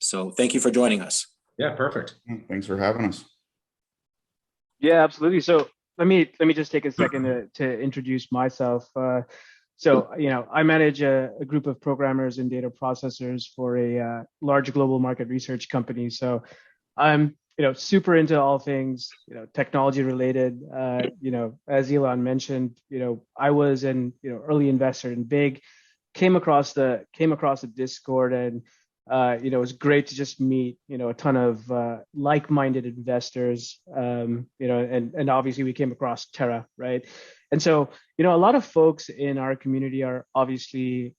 So thank you for joining us. Yeah, perfect. Thanks for having us. Yeah, absolutely. So let me just take a second to introduce myself. So, I manage a group of programmers and data processors for a large global market research company. So I'm, super into all things, technology related. As Elon mentioned, I was an, early investor in Bigg, came across the Discord, and it was great to just meet, a ton of like-minded investors, and obviously we came across Terra, right? And so, a lot of folks in our community are obviously,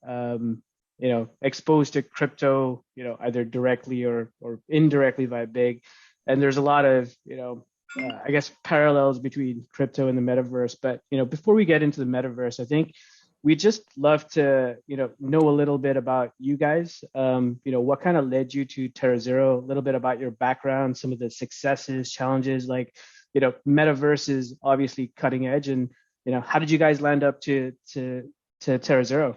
exposed to crypto, either directly or indirectly via Bigg. And there's a lot of, I guess, parallels between crypto and the metaverse. But, before we get into the metaverse, I think we'd just love to, know a little bit about you guys. What kind of led you to TerraZero, a little bit about your background, some of the successes, challenges, like, metaverse is obviously cutting edge, and, how did you guys land up to TerraZero?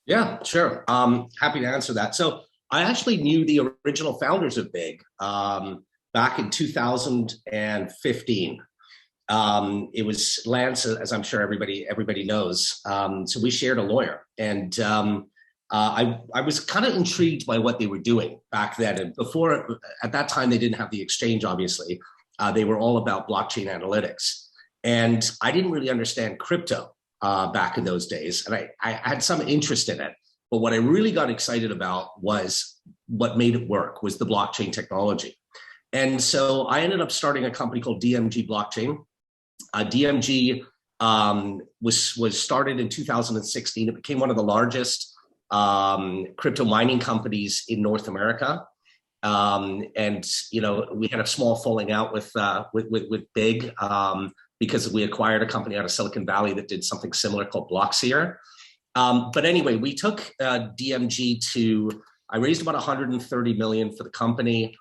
Yeah, sure. Happy to answer that. So I actually knew the original founders of Bigg back in 2015. It was Lance, as I'm sure everybody knows. So we shared a lawyer, and I was kind of intrigued by what they were doing back then. And before, at that time, they didn't have the exchange, obviously. They were all about blockchain analytics. And I didn't really understand crypto back in those days. And I had some interest in it. But what I really got excited about was what made it work, was the blockchain technology. And so I ended up starting a company called DMG Blockchain. DMG was started in 2016. It became one of the largest crypto mining companies in North America. And we had a small falling out with Bigg because we acquired a company out of Silicon Valley that did something similar called Blockseer. But anyway, we took DMG I raised about 130 million for the company.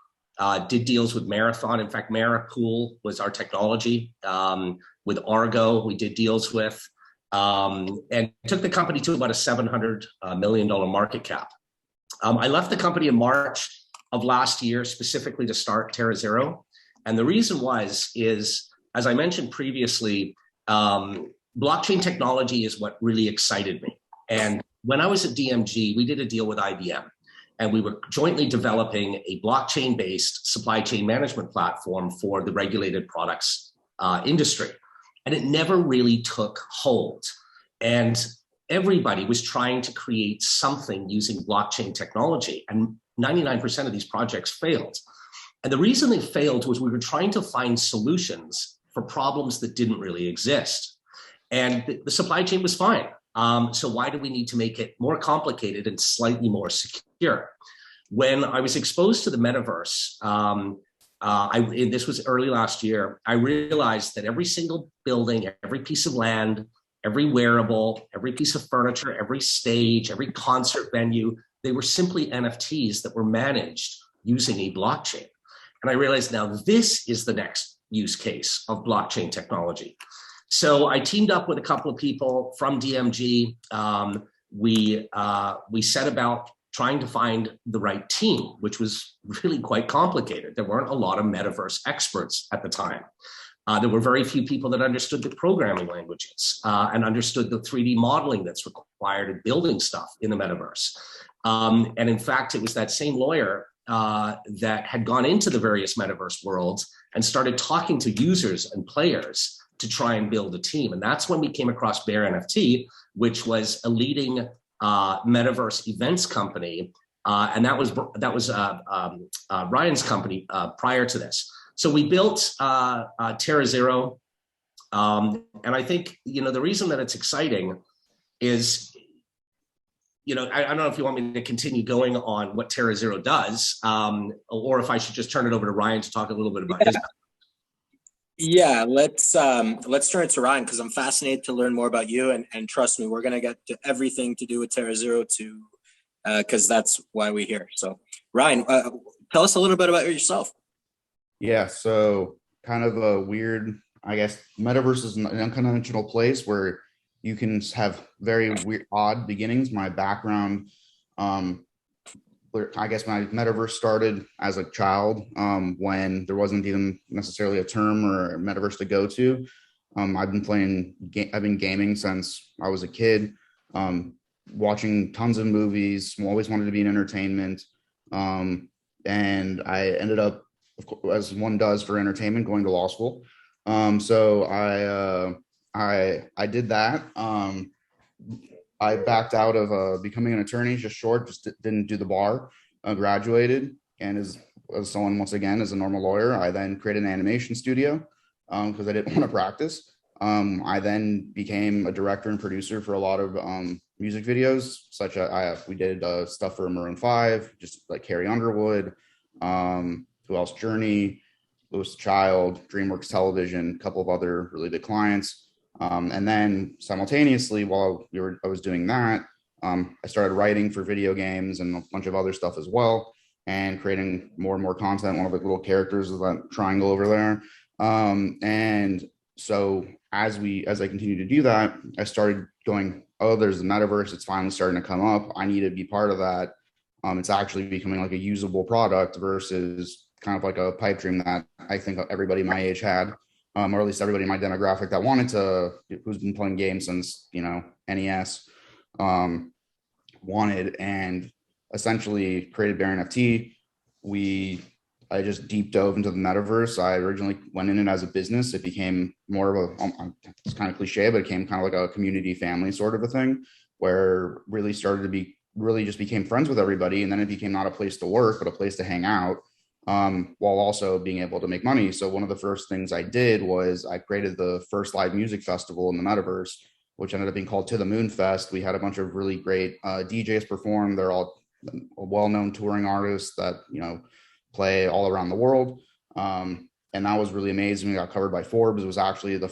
Did deals with Marathon. In fact, Marapool was our technology. With Argo, we did deals with, and took the company to about a $700 million market cap. I left the company in March of last year, specifically to start TerraZero. And the reason is, as I mentioned previously, blockchain technology is what really excited me. And when I was at DMG, we did a deal with IBM. And we were jointly developing a blockchain-based supply chain management platform for the regulated products industry. And it never really took hold. And everybody was trying to create something using blockchain technology. And 99% of these projects failed. And the reason they failed was we were trying to find solutions for problems that didn't really exist. And the supply chain was fine. So why do we need to make it more complicated and slightly more secure? When I was exposed to the metaverse, this was early last year, I realized that every single building, every piece of land, every wearable, every piece of furniture, every stage, every concert venue, they were simply NFTs that were managed using a blockchain. And I realized now this is the next use case of blockchain technology. So I teamed up with a couple of people from DMG. We set about trying to find the right team, which was really quite complicated. There weren't a lot of metaverse experts at the time. There were very few people that understood the programming languages and understood the 3D modeling that's required in building stuff in the metaverse. And in fact, it was that same lawyer that had gone into the various metaverse worlds and started talking to users and players to try and build a team. And that's when we came across Bear NFT, which was a leading metaverse events company. And that was Ryan's company prior to this. So we built TerraZero. And I think, the reason that it's exciting is, I don't know if you want me to continue going on what TerraZero does, or if I should just turn it over to Ryan to talk a little bit about his. Yeah, let's turn it to Ryan, because I'm fascinated to learn more about you, and trust me, we're gonna get to everything to do with TerraZero because that's why we're here. So Ryan, tell us a little bit about yourself. Yeah, so kind of a weird, I guess, metaverse is an unconventional place where you can have very weird, odd beginnings. My background I guess my metaverse started as a child, when there wasn't even necessarily a term or a metaverse to go to. I've been gaming since I was a kid, watching tons of movies, always wanted to be in entertainment. And I ended up, of course, as one does for entertainment, going to law school. So I did that. I backed out of becoming an attorney, just didn't do the bar. Graduated, and as someone, once again, as a normal lawyer, I then created an animation studio because I didn't want to practice. I then became a director and producer for a lot of music videos, such as we did stuff for Maroon 5, just like Carrie Underwood, who else? Journey, Louis Child, DreamWorks Television, a couple of other really big clients. And then simultaneously, while I was doing that, I started writing for video games and a bunch of other stuff as well, and creating more and more content. One of the little characters is that triangle over there. And so as I continue to do that, I started going, oh, there's the metaverse. It's finally starting to come up. I need to be part of that. It's actually becoming like a usable product versus kind of like a pipe dream that I think everybody my age had. Or at least everybody in my demographic that who's been playing games since, NES, wanted, and essentially created Bear NFT. I just deep dove into the metaverse. I originally went in it as a business. It became more of it's kind of cliche, but it became kind of like a community family sort of a thing, where really just became friends with everybody. And then it became not a place to work, but a place to hang out. While also being able to make money. So one of the first things I did was I created the first live music festival in the metaverse, which ended up being called To the Moon Fest. We had a bunch of really great DJs perform. They're all well-known touring artists that, play all around the world. And that was really amazing. We got covered by Forbes. It was the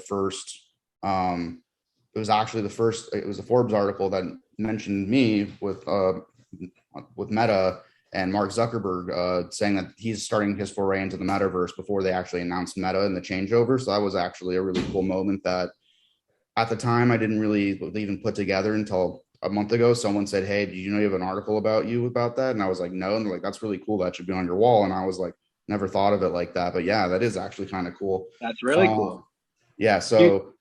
Forbes article that mentioned me with Meta and Mark Zuckerberg saying that he's starting his foray into the metaverse before they actually announced Meta and the changeover. So that was actually a really cool moment that at the time I didn't really even put together until a month ago. Someone said, hey, did you know you have an article about that? And I was like, no. And they're like, that's really cool. That should be on your wall. And I was like, never thought of it like that. But yeah, that is actually kind of cool. That's really cool. Yeah. So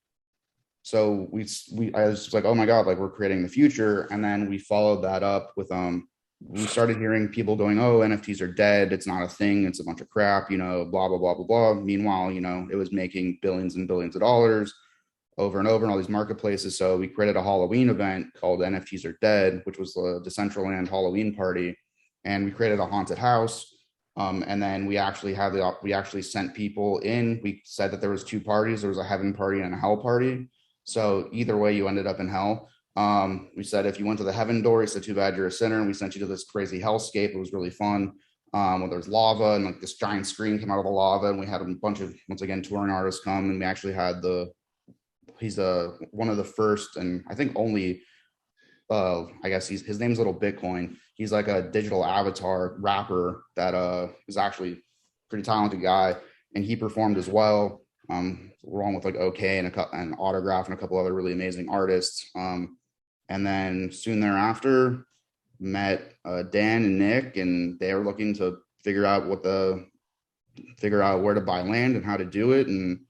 I was just like, oh my God, like we're creating the future. And then we followed that up with, we started hearing people going, oh, NFTs are dead. It's not a thing. It's a bunch of crap, blah, blah, blah, blah, blah. Meanwhile, it was making billions and billions of dollars over and over in all these marketplaces. So we created a Halloween event called NFTs Are Dead, which was the Decentraland Halloween party. And we created a haunted house. And then we actually sent people in. We said that there was two parties. There was a heaven party and a hell party. So either way, you ended up in hell. We said, if you went to the heaven door, he said, too bad you're a sinner. And we sent you to this crazy hellscape. It was really fun. Where there was lava and like this giant screen came out of the lava. And we had a bunch of, once again, touring artists come. And we actually had he's one of the first, and I think only, I guess his name's Little Bitcoin. He's like a digital avatar rapper that is actually a pretty talented guy. And he performed as well, along with like OK and Autograph and a couple other really amazing artists. And then soon thereafter, met Dan and Nick, and they were looking to figure out where to buy land and how to do it. And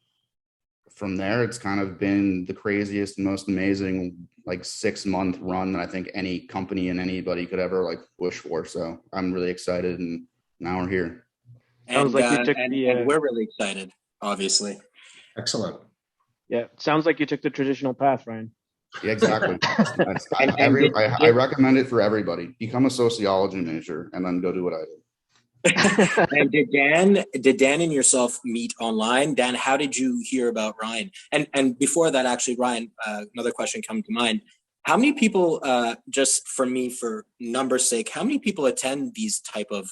from there, it's kind of been the craziest and most amazing 6-month run that I think any company and anybody could ever wish for. So I'm really excited, and now we're here. And we're really excited, obviously. Excellent. Yeah, sounds like you took the traditional path, Ryan. Yeah, exactly. I recommend it for everybody. Become a sociology major and then go do what I did. And did Dan and yourself meet online? Dan, how did you hear about Ryan? And before that, actually, Ryan, another question come to mind. How many people, just for numbers' sake, how many people attend these type of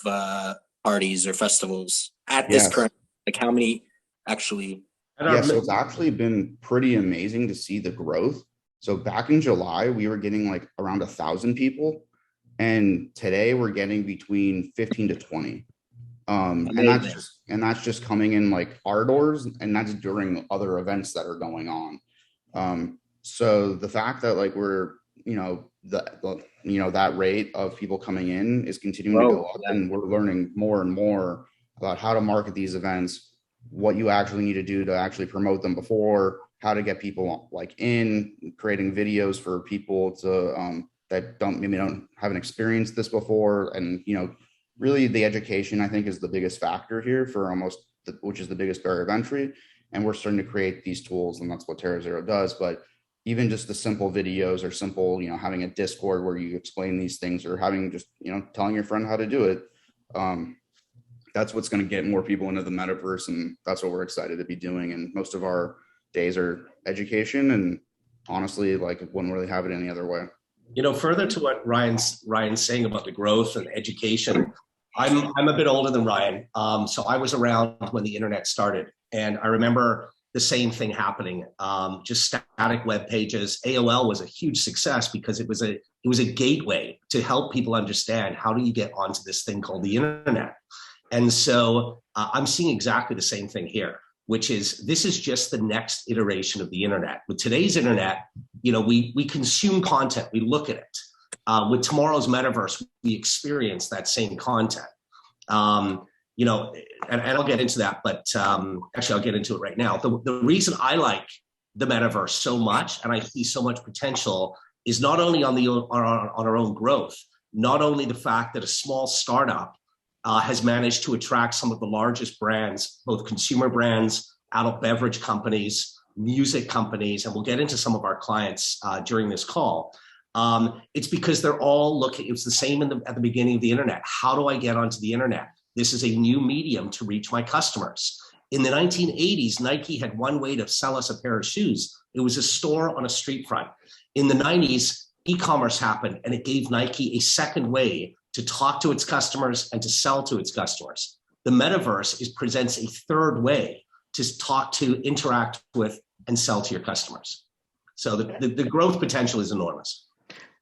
parties or festivals at this current? How many actually? Yeah, so it's actually been pretty amazing to see the growth. So back in July, we were getting around 1,000 people, and today we're getting between 15 to 20. And that's just coming in our doors, and that's during other events that are going on. So the fact that that rate of people coming in is continuing to go up, and we're learning more and more about how to market these events, what you actually need to do to actually promote them before, how to get people like in, creating videos for people to that haven't experienced this before. And really the education, I think, is the biggest factor here for which is the biggest barrier of entry. And we're starting to create these tools, and that's what TerraZero does. But even just the simple videos or simple, having a Discord where you explain these things, or having just, telling your friend how to do it. That's what's going to get more people into the metaverse. And that's what we're excited to be doing. And most of our days are education, and honestly, like, wouldn't really have it any other way. Further to what Ryan's saying about the growth and education, I'm a bit older than Ryan. So I was around when the internet started, and I remember the same thing happening. Just static web pages. AOL was a huge success because it was a gateway to help people understand, how do you get onto this thing called the internet. And so I'm seeing exactly the same thing here, which is, this is just the next iteration of the internet. With today's internet, we consume content, we look at it. With tomorrow's metaverse, we experience that same content. And I'll get into that, but actually I'll get into it right now. The reason I like the metaverse so much, and I see so much potential, is not only on our own growth, not only the fact that a small startup has managed to attract some of the largest brands, both consumer brands, adult beverage companies, music companies, and we'll get into some of our clients during this call. It's because they're all looking, it's the same at the beginning of the internet. How do I get onto the internet? This is a new medium to reach my customers. In the 1980s, Nike had one way to sell us a pair of shoes. It was a store on a street front. In the 90s, e-commerce happened, and it gave Nike a second way to talk to its customers and to sell to its customers. The metaverse presents a third way to talk to, interact with, and sell to your customers. So the growth potential is enormous.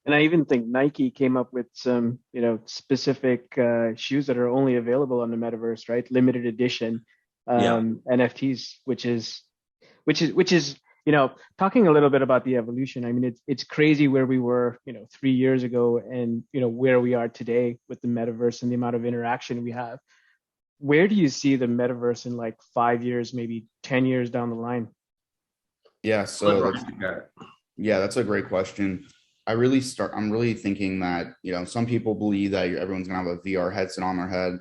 And I even think Nike came up with some, specific shoes that are only available on the metaverse, right? Limited edition NFTs, which is, talking a little bit about the evolution. I mean, it's crazy where we were, 3 years ago, and where we are today with the metaverse and the amount of interaction we have. Where do you see the metaverse in like 5 years, maybe 10 years down the line? Yeah, so that's a great question. I'm really thinking that, some people believe that everyone's gonna have a VR headset on their head.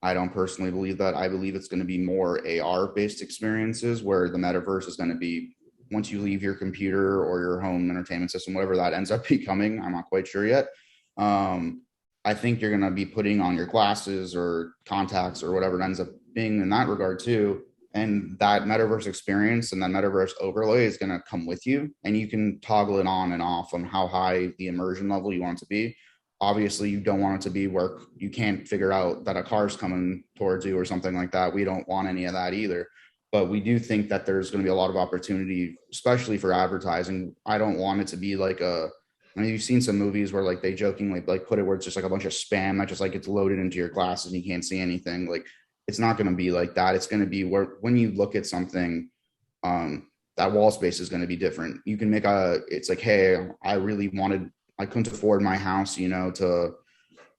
I don't personally believe that. I believe it's going to be more AR based experiences, where the metaverse is going to be, once you leave your computer or your home entertainment system, whatever that ends up becoming, I'm not quite sure yet. I think you're going to be putting on your glasses or contacts or whatever it ends up being in that regard too. And that metaverse experience and that metaverse overlay is going to come with you, and you can toggle it on and off on how high the immersion level you want it to be. Obviously, you don't want it to be where you can't figure out that a car's coming towards you or something like that. We don't want any of that either. But we do think that there's going to be a lot of opportunity, especially for advertising. I don't want it to be like you've seen some movies where like they jokingly like put it where it's just like a bunch of spam that just like gets loaded into your glasses and you can't see anything. Like, it's not going to be like that. It's going to be where when you look at something, that wall space is going to be different. You can make it's like, hey, I couldn't afford my house, to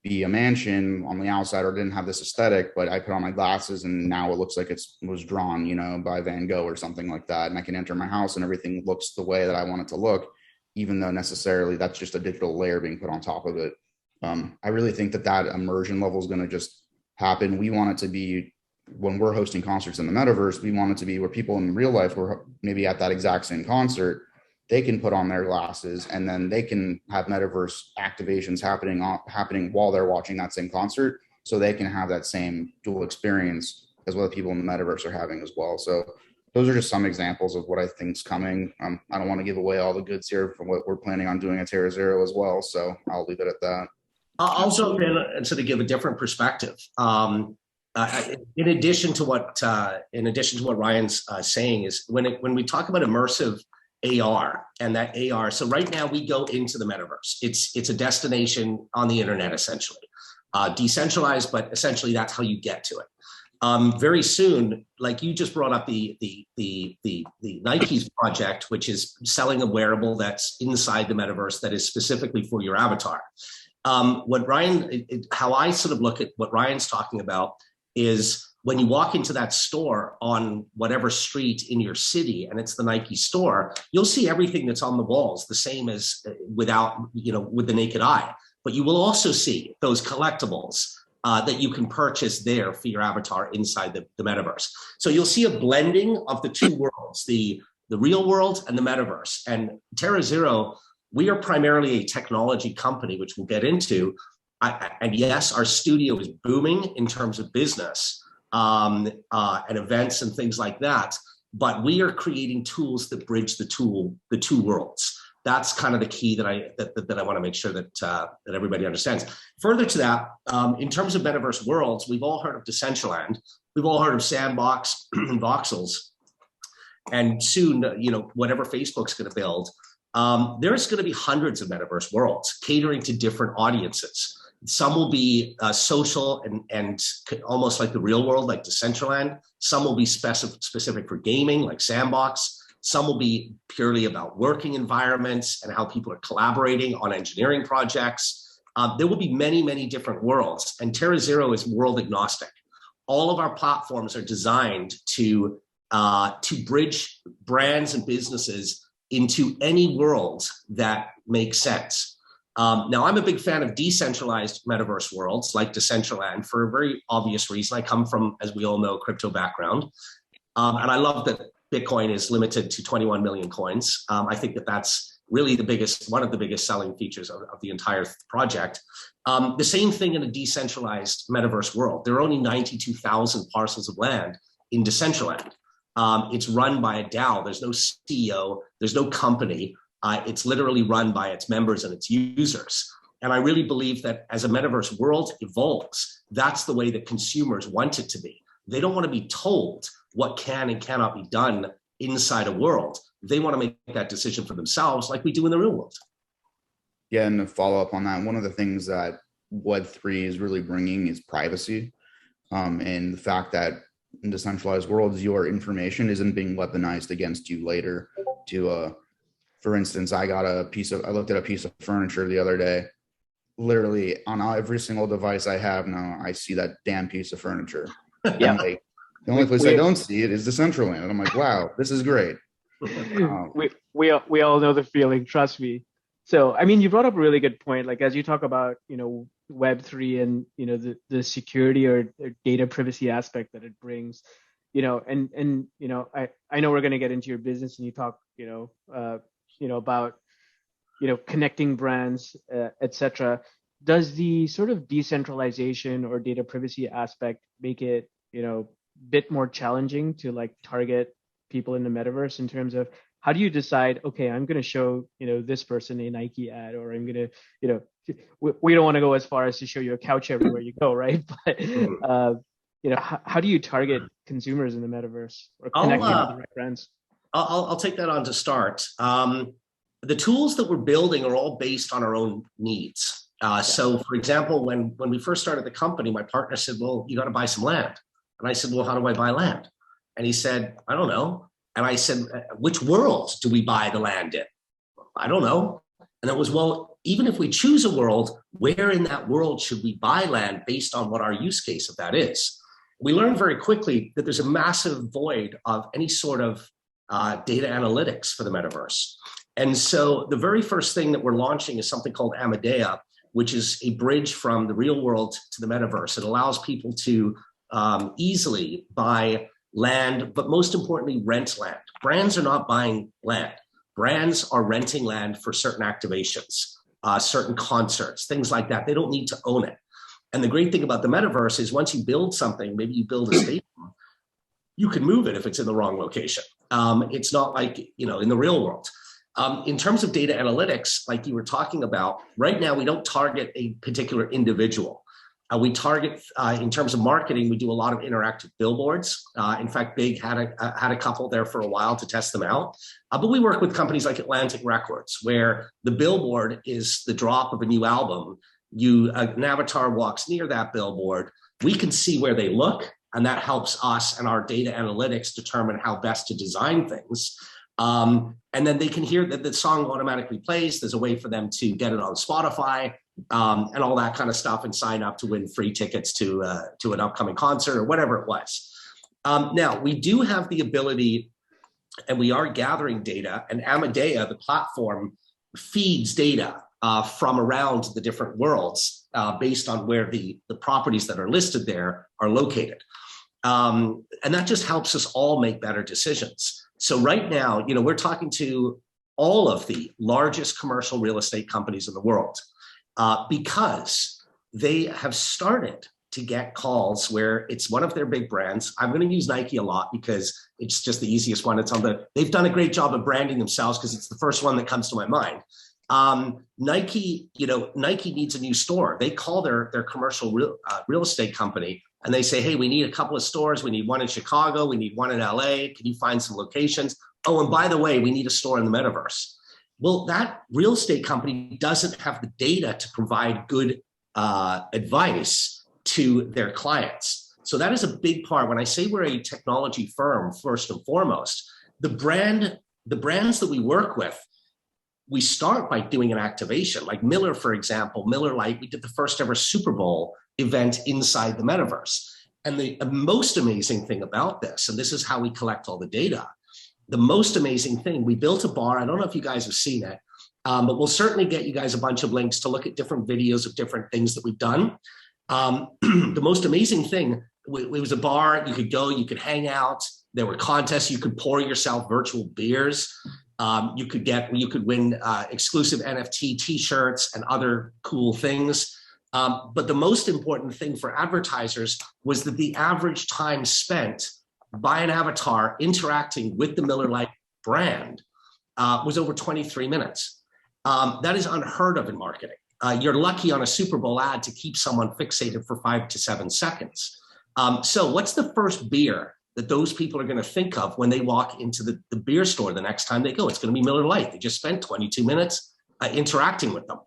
be a mansion on the outside, or didn't have this aesthetic, but I put on my glasses and now it looks like it was drawn, by Van Gogh or something like that. And I can enter my house and everything looks the way that I want it to look, even though necessarily that's just a digital layer being put on top of it. I really think that immersion level is going to just happen. We want it to be, when we're hosting concerts in the metaverse, we want it to be where people in real life were maybe at that exact same concert, they can put on their glasses and then they can have metaverse activations happening while they're watching that same concert, so they can have that same dual experience as what the people in the metaverse are having as well. So those are just some examples of what I think is coming. I don't want to give away all the goods here from what we're planning on doing at TerraZero as well, so I'll leave it at that. I'll jump in and sort of give a different perspective. In addition to what Ryan's saying, is when we talk about immersive AR and that AR. So right now we go into the metaverse. It's a destination on the internet, essentially, decentralized, but essentially that's how you get to it. Very soon, like you just brought up the Nike's project, which is selling a wearable that's inside the metaverse that is specifically for your avatar. What Ryan, how I sort of look at what Ryan's talking about is when you walk into that store on whatever street in your city and it's the Nike store, you'll see everything that's on the walls the same as without, with the naked eye. But you will also see those collectibles that you can purchase there for your avatar inside the metaverse. So you'll see a blending of the two worlds, the real world and the metaverse. And TerraZero, we are primarily a technology company, which we'll get into. And yes, our studio is booming in terms of business and events and things like that. But we are creating tools that bridge the two worlds. That's kind of the key that I want to make sure that everybody understands. Further to that, in terms of metaverse worlds, we've all heard of Decentraland, we've all heard of Sandbox and Voxels, and soon, whatever Facebook's going to build, there's going to be hundreds of metaverse worlds catering to different audiences. Some will be social and almost like the real world, like Decentraland. Some will be specific for gaming, like Sandbox. Some will be purely about working environments and how people are collaborating on engineering projects. There will be many, many different worlds, and TerraZero is world agnostic. All of our platforms are designed to bridge brands and businesses into any world that makes sense. Now, I'm a big fan of decentralized metaverse worlds like Decentraland for a very obvious reason. I come from, as we all know, crypto background, and I love that Bitcoin is limited to 21 million coins. I think that that's really one of the biggest selling features of the entire project. The same thing in a decentralized metaverse world. There are only 92,000 parcels of land in Decentraland. It's run by a DAO. There's no CEO. There's no company. It's literally run by its members and its users. And I really believe that as a metaverse world evolves, that's the way that consumers want it to be. They don't want to be told what can and cannot be done inside a world. They want to make that decision for themselves like we do in the real world. Yeah, and to follow up on that, one of the things that Web3 is really bringing is privacy, and the fact that in decentralized worlds, your information isn't being weaponized against you later. For instance, I looked at a piece of furniture the other day. Literally on every single device I have now, I see that damn piece of furniture. Yeah. The only place I don't see it is Decentraland. And I'm like, wow, this is great. We all know the feeling, trust me. So, I mean, you brought up a really good point. Like, as you talk about, Web3 and, the security or data privacy aspect that it brings, I know we're going to get into your business and you talk, about, connecting brands, et cetera. Does the sort of decentralization or data privacy aspect make it, bit more challenging to like target people in the metaverse in terms of how do you decide, okay, I'm going to show, this person a Nike ad, or I'm going to, we don't want to go as far as to show you a couch everywhere you go, right? But, how do you target consumers in the metaverse or connect them with the right brands? I'll take that on to start. The tools that we're building are all based on our own needs. So for example, when we first started the company, my partner said, well, you got to buy some land. And I said, well, how do I buy land? And he said, I don't know. And I said, which world do we buy the land in? I don't know. And it was, well, even if we choose a world, where in that world should we buy land based on what our use case of that is? We learned very quickly that there's a massive void of any sort of data analytics for the metaverse. And so the very first thing that we're launching is something called Amadea, which is a bridge from the real world to the metaverse. It allows people to easily buy land, but most importantly, rent land. Brands are not buying land. Brands are renting land for certain activations, certain concerts, things like that. They don't need to own it. And the great thing about the metaverse is once you build something, maybe you build a stadium, you can move it if it's in the wrong location. It's not like, in the real world. In terms of data analytics, like you were talking about, right now, we don't target a particular individual. We target, in terms of marketing, we do a lot of interactive billboards. In fact, Bigg had a couple there for a while to test them out. But we work with companies like Atlantic Records, where the billboard is the drop of a new album. An avatar walks near that billboard. We can see where they look, and that helps us and our data analytics determine how best to design things. And then they can hear that the song automatically plays. There's a way for them to get it on Spotify, and all that kind of stuff, and sign up to win free tickets to an upcoming concert or whatever it was. Now, we do have the ability, and we are gathering data, and Amadea, the platform, feeds data from around the different worlds based on where the properties that are listed there are located. And that just helps us all make better decisions. So right now, we're talking to all of the largest commercial real estate companies in the world because they have started to get calls where it's one of their big brands. I'm going to use Nike a lot because it's just the easiest one. They've done a great job of branding themselves because it's the first one that comes to my mind. Nike needs a new store. They call their commercial real estate company and they say, hey, we need a couple of stores. We need one in Chicago. We need one in LA. Can you find some locations? Oh, and by the way, we need a store in the metaverse. Well, that real estate company doesn't have the data to provide good advice to their clients. So that is a big part. When I say we're a technology firm, first and foremost, the brands that we work with, we start by doing an activation. Like Miller, for example, Miller Lite, we did the first ever Super Bowl event inside the metaverse. And the most amazing thing about this, and this is how we collect all the data, the most amazing thing, we built a bar. I don't know if you guys have seen it, but we'll certainly get you guys a bunch of links to look at different videos of different things that we've done. The most amazing thing, it was a bar. You could go, you could hang out. There were contests. You could pour yourself virtual beers. You could win exclusive NFT T-shirts and other cool things. But the most important thing for advertisers was that the average time spent by an avatar interacting with the Miller Lite brand was over 23 minutes. That is unheard of in marketing. You're lucky on a Super Bowl ad to keep someone fixated for 5 to 7 seconds. So what's the first beer that those people are going to think of when they walk into the beer store the next time they go? It's going to be Miller Lite. They just spent 22 minutes interacting with them.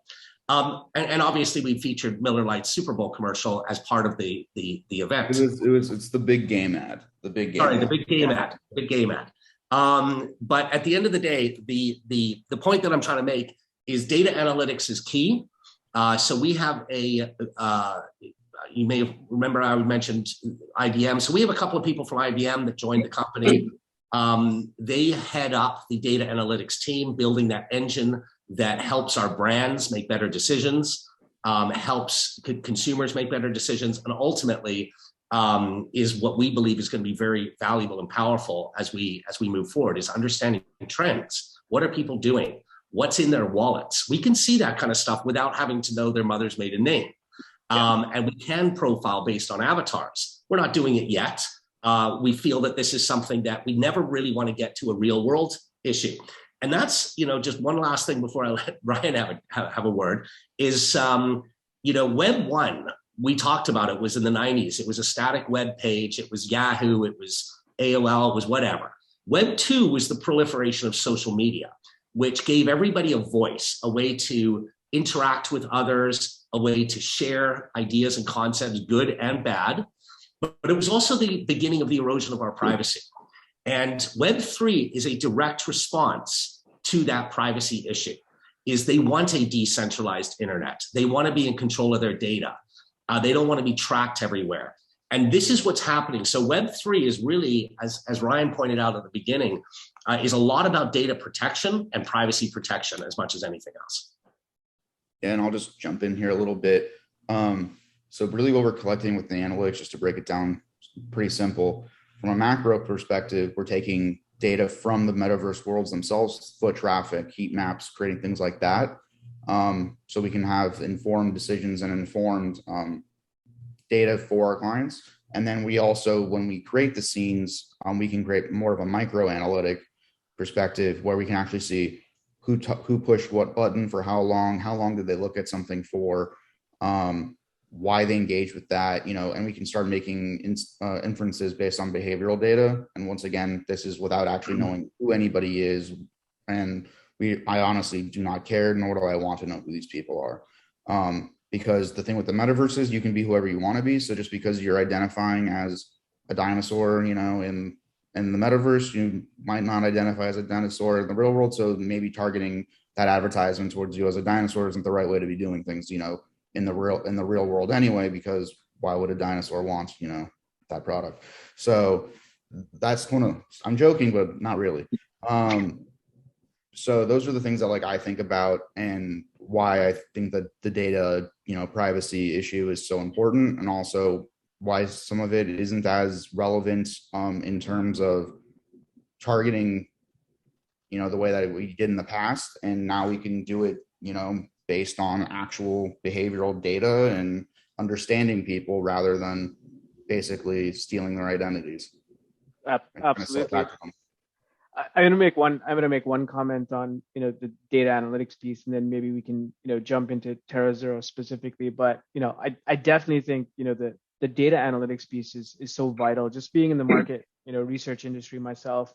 And obviously we featured Miller Lite's Super Bowl commercial as part of the event. It's the big game ad. The big game. Sorry, the big game ad. Big game ad. But at the end of the day, the point that I'm trying to make is data analytics is key. So we have you may remember I mentioned IBM. So we have a couple of people from IBM that joined the company. They head up the data analytics team, building that engine that helps our brands make better decisions, helps consumers make better decisions, and ultimately is what we believe is going to be very valuable and powerful as we move forward, is understanding trends. What are people doing? What's in their wallets? We can see that kind of stuff without having to know their mother's maiden name. And we can profile based on avatars. We're not doing it yet. We feel that this is something that we never really want to get to a real world issue. And that's, just one last thing before I let Ryan have a word is, Web 1, we talked about it, was in the 90s. It was a static web page. It was Yahoo. It was AOL. It was whatever. Web 2 was the proliferation of social media, which gave everybody a voice, a way to interact with others, a way to share ideas and concepts, good and bad. But it was also the beginning of the erosion of our privacy. And Web3 is a direct response to that privacy issue, is they want a decentralized internet. They want to be in control of their data. They don't want to be tracked everywhere. And this is what's happening. So Web3 is really, as Ryan pointed out at the beginning, is a lot about data protection and privacy protection as much as anything else. Yeah, and I'll just jump in here a little bit. So really what we're collecting with the analytics, just to break it down, pretty simple. From a macro perspective, we're taking data from the metaverse worlds themselves, foot traffic, heat maps, creating things like that. So we can have informed decisions and informed data for our clients. And then we also, when we create the scenes, we can create more of a micro analytic perspective where we can actually see who pushed what button for how long did they look at something for, why they engage with that, and we can start making inferences based on behavioral data. And once again, this is without actually knowing who anybody is. And I honestly do not care, nor do I want to know who these people are. Because the thing with the metaverse is you can be whoever you want to be. So just because you're identifying as a dinosaur, in the metaverse, you might not identify as a dinosaur in the real world. So maybe targeting that advertisement towards you as a dinosaur isn't the right way to be doing things, in the real world anyway, because why would a dinosaur want, that product? So that's I'm joking, but not really. So those are the things that I think about, and why I think that the data, privacy issue is so important, and also why some of it isn't as relevant in terms of targeting, the way that we did in the past. And now we can do it, based on actual behavioral data and understanding people rather than basically stealing their identities. Absolutely. I'm gonna make one comment on the data analytics piece, and then maybe we can jump into TerraZero specifically. But I definitely think the data analytics piece is so vital. Just being in the market research industry myself,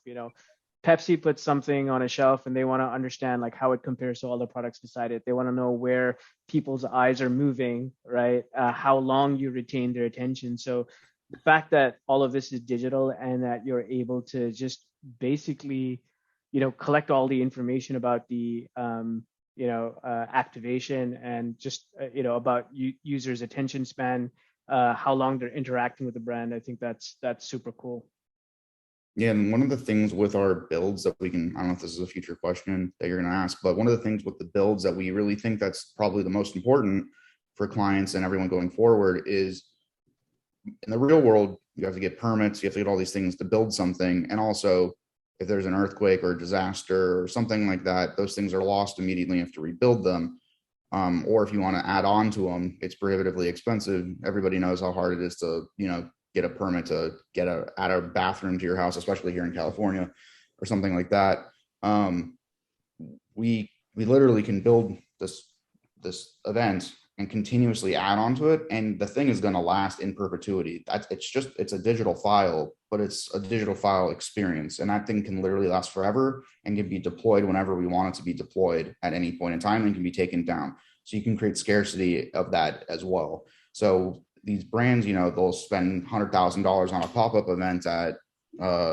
Pepsi puts something on a shelf and they want to understand how it compares to all the products beside it. They want to know where people's eyes are moving, right? How long you retain their attention. So the fact that all of this is digital and that you're able to just basically, collect all the information about the, activation and just, about users' attention span, how long they're interacting with the brand. I think that's super cool. Yeah, and one of the things with our builds that I don't know if this is a future question that you're going to ask, but one of the things with the builds that we really think that's probably the most important for clients and everyone going forward is, in the real world, you have to get permits, you have to get all these things to build something. And also, if there's an earthquake or a disaster or something like that, those things are lost immediately. You have to rebuild them. Or if you want to add on to them, it's prohibitively expensive. Everybody knows how hard it is to, get a permit to add a bathroom to your house, especially here in California or something like that. We literally can build this event and continuously add on to it, and the thing is going to last in perpetuity. It's a digital file, but it's a digital file experience, and that thing can literally last forever and can be deployed whenever we want it to be deployed at any point in time, and can be taken down. So you can create scarcity of that as well. So these brands, they'll spend $100,000 on a pop-up event at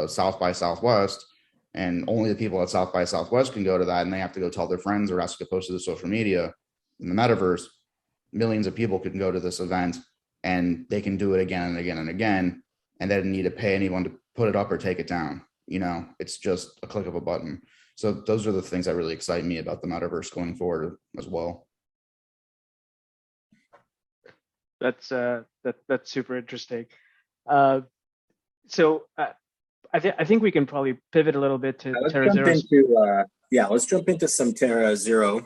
South by Southwest, and only the people at South by Southwest can go to that, and they have to go tell their friends or ask to post to the social media. In the metaverse, millions of people can go to this event and they can do it again and again and again, and they didn't need to pay anyone to put it up or take it down. It's just a click of a button. So those are the things that really excite me about the metaverse going forward as well. That's super interesting. So I think we can probably pivot a little bit to TerraZero. Let's jump into some TerraZero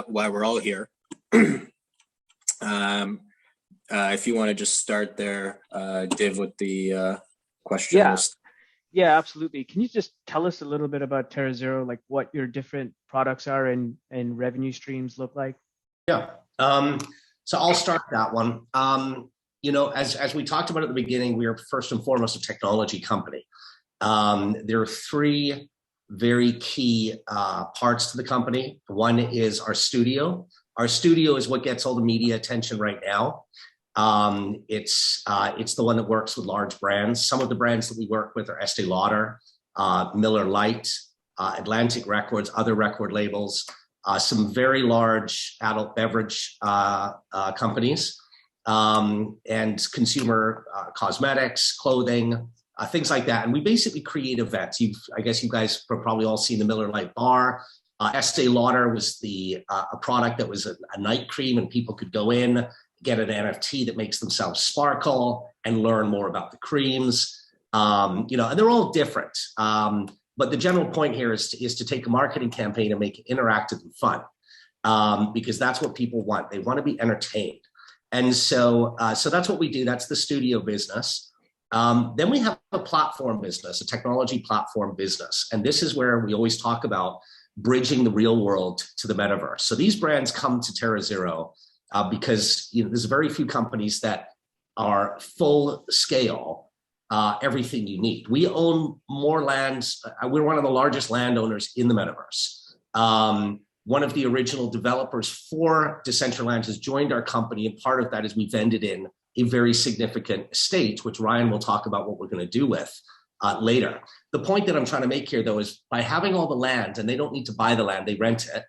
while we're all here. If you want to just start there, Div, with the question list. Yeah, absolutely. Can you just tell us a little bit about TerraZero, like what your different products are and revenue streams look like? Yeah. So I'll start that one. As we talked about at the beginning, we are first and foremost a technology company. There are three very key parts to the company. One is our studio. Our studio is what gets all the media attention right now. It's the one that works with large brands. Some of the brands that we work with are Estee Lauder, Miller Lite, Atlantic Records, other record labels. Some very large adult beverage companies, and consumer cosmetics, clothing, things like that. And we basically create events. I guess you guys have probably all seen the Miller Lite bar. Estee Lauder was a product that was a night cream, and people could go in, get an NFT that makes themselves sparkle, and learn more about the creams. And they're all different. But the general point here is to take a marketing campaign and make it interactive and fun, because that's what people want. They want to be entertained. And so that's what we do. That's the studio business. Then we have a platform business, a technology platform business. And this is where we always talk about bridging the real world to the metaverse. So these brands come to TerraZero because there's very few companies that are full scale, everything you need. We own more lands. We're one of the largest landowners in the metaverse. One of the original developers for Decentralization has joined our company, and part of that is we vended in a very significant estate, which Ryan will talk about what we're going to do with later. The point that I'm trying to make here, though, is by having all the land, and they don't need to buy the land, they rent it.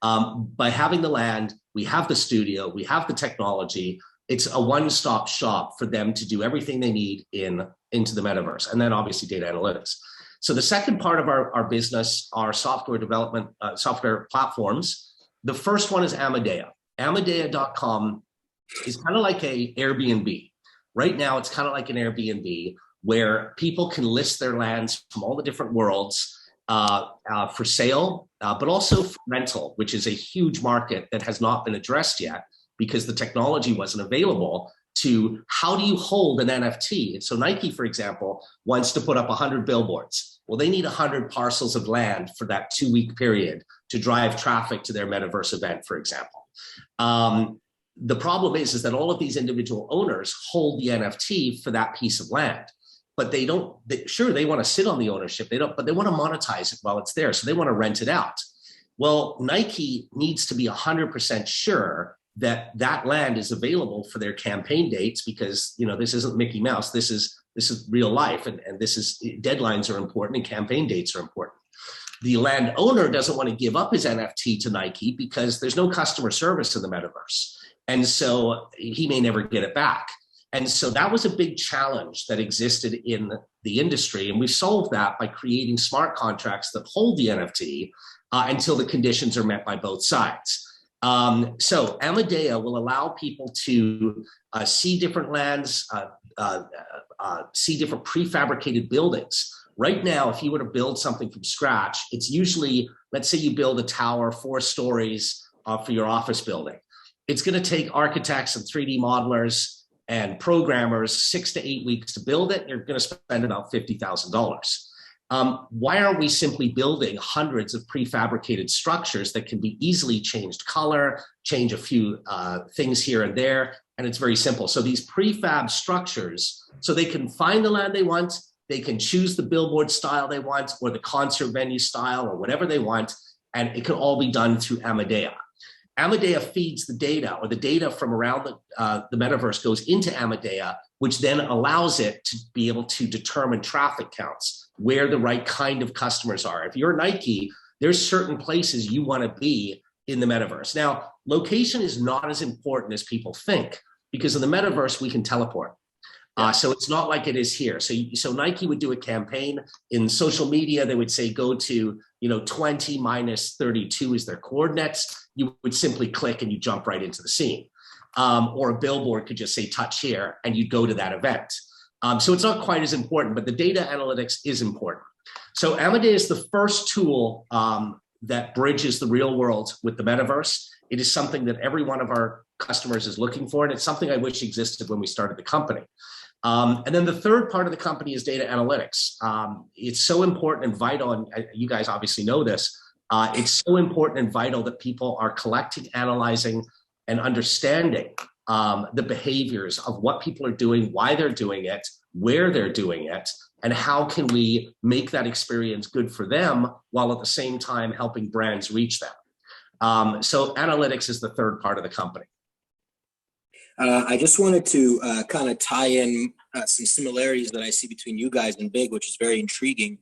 By having the land, we have the studio, we have the technology. It's a one-stop shop for them to do everything they need into the metaverse, and then obviously data analytics. So the second part of our business are software development, software platforms. The first one is Amadea. Amadea.com is kind of like a Airbnb. Right now, it's kind of like an Airbnb where people can list their lands from all the different worlds for sale, but also for rental, which is a huge market that has not been addressed yet because the technology wasn't available to how do you hold an NFT? And so Nike, for example, wants to put up 100 billboards. Well, they need 100 parcels of land for that 2-week period to drive traffic to their metaverse event, for example. The problem is that all of these individual owners hold the NFT for that piece of land, but they don't, sure, they want to sit on the ownership, but they want to monetize it while it's there. So they want to rent it out. Well, Nike needs to be 100% sure that that land is available for their campaign dates, because, you know, this isn't Mickey Mouse. This is real life, and this is, deadlines are important and campaign dates are important. The landowner doesn't want to give up his NFT to Nike because there's no customer service in the metaverse. And so he may never get it back. And so that was a big challenge that existed in the industry. And we solved that by creating smart contracts that hold the NFT until the conditions are met by both sides. So Amadea will allow people to see different lands, see different prefabricated buildings. Right now, if you were to build something from scratch, it's usually, let's say you build a tower 4 stories for your office building. It's going to take architects and 3D modelers and programmers 6 to 8 weeks to build it. You're going to spend about $50,000. Why aren't we simply building hundreds of prefabricated structures that can be easily changed color, change a few things here and there, and it's very simple. So these prefab structures, so they can find the land they want, they can choose the billboard style they want, or the concert venue style, or whatever they want, and it can all be done through Amadea. Amadea feeds the data, or the data from around the metaverse goes into Amadea, which then allows it to be able to determine traffic counts, where the right kind of customers are. If you're Nike, there's certain places you want to be in the metaverse. Now, location is not as important as people think, because in the metaverse, we can teleport. So it's not like it is here. So Nike would do a campaign in social media. They would say, go to, 20 minus 32 is their coordinates. You would simply click and you jump right into the scene. Or a billboard could just say touch here and you'd go to that event. So it's not quite as important, but the data analytics is important. So Amadea is the first tool that bridges the real world with the metaverse. It is something that every one of our customers is looking for, and it's something I wish existed when we started the company. And then the third part of the company is data analytics. It's so important and vital, and you guys obviously know this, it's so important and vital that people are collecting, analyzing, and understanding the behaviors of what people are doing, why they're doing it, where they're doing it, and how can we make that experience good for them while at the same time helping brands reach them. So analytics is the third part of the company. I just wanted to kind of tie in some similarities that I see between you guys and Bigg, which is very intriguing.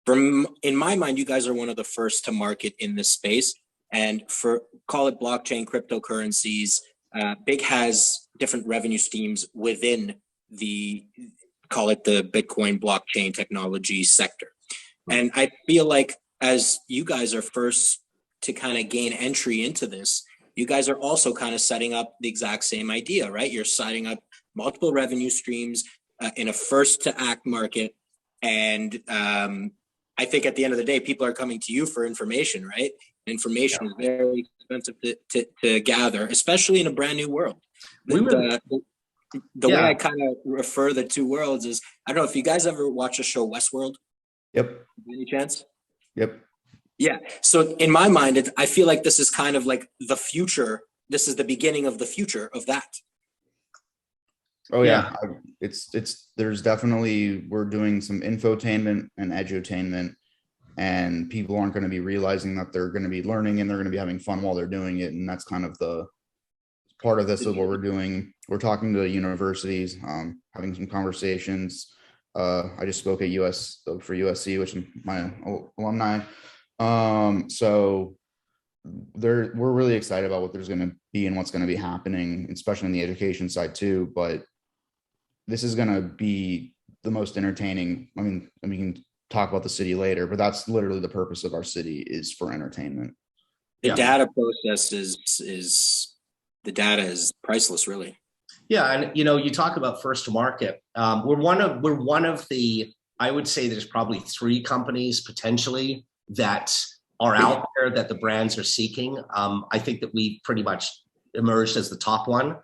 In my mind, you guys are one of the first to market in this space. And for, call it blockchain, cryptocurrencies, Bigg has different revenue streams within call it the Bitcoin blockchain technology sector. And I feel like as you guys are first to kind of gain entry into this, you guys are also kind of setting up the exact same idea, right? You're setting up multiple revenue streams in a first to act market. And I think at the end of the day, people are coming to you for information, right? Information is very expensive to gather, especially in a brand new world. The way I kind of refer the two worlds is, I don't know if you guys ever watch a show Westworld. Yep. Any chance? Yep. Yeah. So in my mind, I feel like this is kind of like the future. This is the beginning of the future of that. Oh yeah. There's definitely, we're doing some infotainment and edutainment, and people aren't going to be realizing that they're going to be learning and they're going to be having fun while they're doing it. And that's kind of the part of this is what we're doing. We're talking to universities, having some conversations. I just spoke at for USC, which is my alumni. So we're really excited about what there's going to be and what's going to be happening, especially on the education side too. But this is going to be the most entertaining. I mean, we can talk about the city later, but that's literally the purpose of our city, is for entertainment. The data process is the data is priceless, really. Yeah, and you talk about first to market. We're one of the, I would say there's probably 3 companies potentially that are out there that the brands are seeking. I think that we pretty much emerged as the top one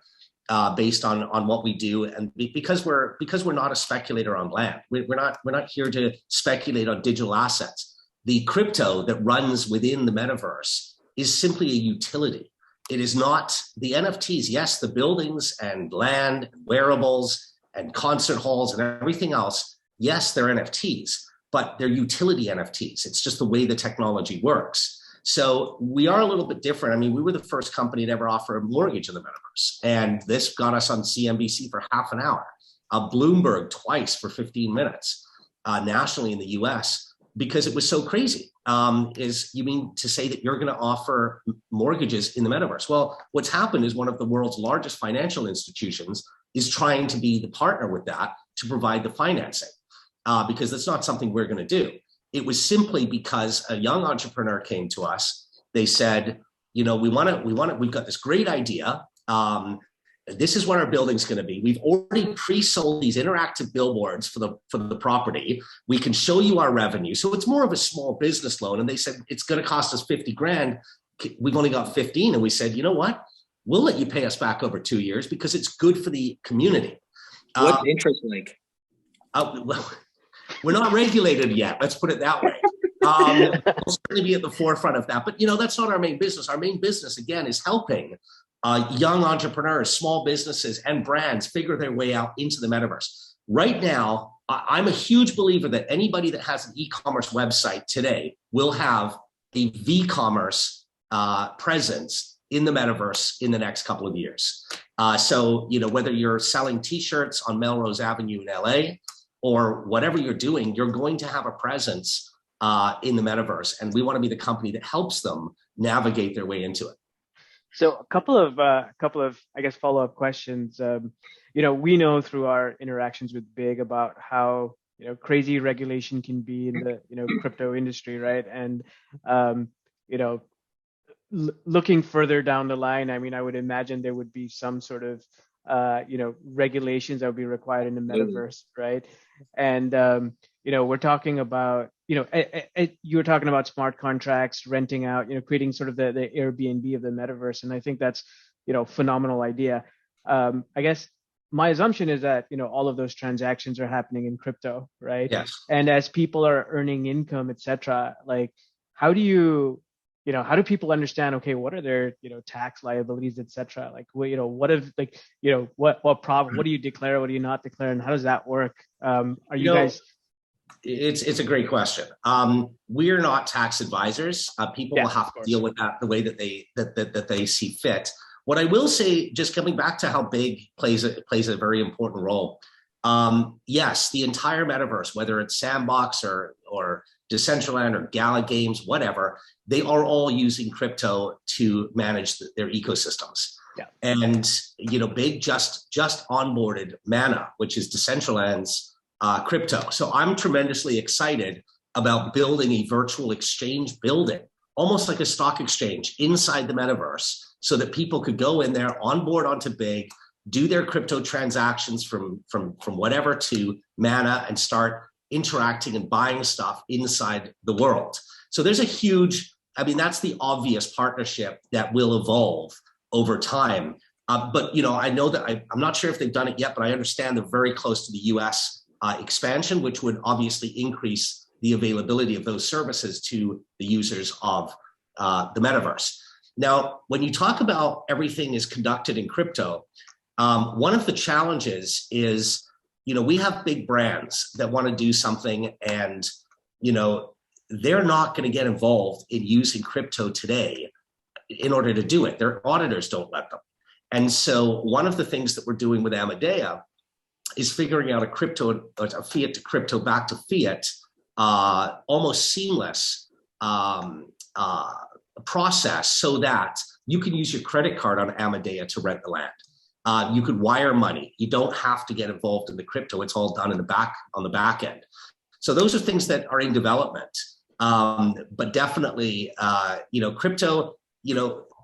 based on what we do, and because we're not a speculator on land. We're not here to speculate on digital assets. The crypto that runs within the metaverse is simply a utility. It is not the NFTs. Yes, the buildings and land, and wearables and concert halls and everything else. Yes, they're NFTs, but they're utility NFTs. It's just the way the technology works. So we are a little bit different. I mean, we were the first company to ever offer a mortgage in the metaverse, and this got us on CNBC for half an hour, Bloomberg twice for 15 minutes, nationally in the US, because it was so crazy. You mean to say that you're going to offer mortgages in the metaverse? Well, what's happened is one of the world's largest financial institutions is trying to be the partner with that to provide the financing, because that's not something we're going to do. It was simply because a young entrepreneur came to us. They said, we've got this great idea. This is what our building's going to be. We've already pre-sold these interactive billboards for the property. We can show you our revenue. So it's more of a small business loan. And they said, it's going to cost us 50 grand. We've only got 15. And we said, you know what? We'll let you pay us back over 2 years because it's good for the community. What's the interest like? Well, we're not regulated yet. Let's put it that way. We'll certainly be at the forefront of that. But, that's not our main business. Our main business, again, is helping young entrepreneurs, small businesses, and brands figure their way out into the metaverse. Right now, I'm a huge believer that anybody that has an e-commerce website today will have a v-commerce presence in the metaverse in the next couple of years. So, whether you're selling t-shirts on Melrose Avenue in LA or whatever you're doing, you're going to have a presence in the metaverse. And we want to be the company that helps them navigate their way into it. So a couple of I guess follow-up questions. We know through our interactions with Bigg about how crazy regulation can be in the crypto industry, right? And looking further down the line, I mean, I would imagine there would be some sort of regulations that would be required in the metaverse, right? And we're talking about you were talking about smart contracts, renting out, creating sort of the Airbnb of the metaverse, and I think that's phenomenal idea. I guess my assumption is that all of those transactions are happening in crypto, right? Yes. And as people are earning income, etc., like how do people understand, okay, what are their tax liabilities, etc.? Like what if what problem, what do you declare, what do you not declare, and how does that work? Are you guys? It's a great question. We're not tax advisors. People will have to deal with that the way that they see fit. What I will say, just coming back to how Bigg plays a very important role. Yes, the entire metaverse, whether it's Sandbox or Decentraland or Gala Games, whatever, they are all using crypto to manage their ecosystems. Yeah. And Bigg just onboarded Mana, which is Decentraland's crypto. So I'm tremendously excited about building a virtual exchange building, almost like a stock exchange inside the metaverse, so that people could go in there, onboard onto Bigg, do their crypto transactions from whatever to Mana, and start interacting and buying stuff inside the world. So there's a huge, that's the obvious partnership that will evolve over time. But I know that I'm not sure if they've done it yet, but I understand they're very close to the US expansion, which would obviously increase the availability of those services to the users of the metaverse. Now, when you talk about everything is conducted in crypto, one of the challenges is, we have big brands that want to do something, and, they're not going to get involved in using crypto today in order to do it. Their auditors don't let them. And so one of the things that we're doing with Amadea is figuring out a fiat to crypto back to fiat, almost seamless process, so that you can use your credit card on Amadea to rent the land. You could wire money. You don't have to get involved in the crypto. It's all done on the back end. So those are things that are in development. But definitely, crypto,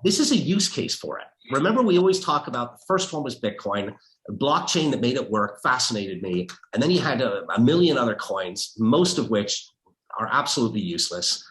this is a use case for it. Remember, we always talk about the first one was Bitcoin, a blockchain that made it work, fascinated me. And then you had a million other coins, most of which are absolutely useless,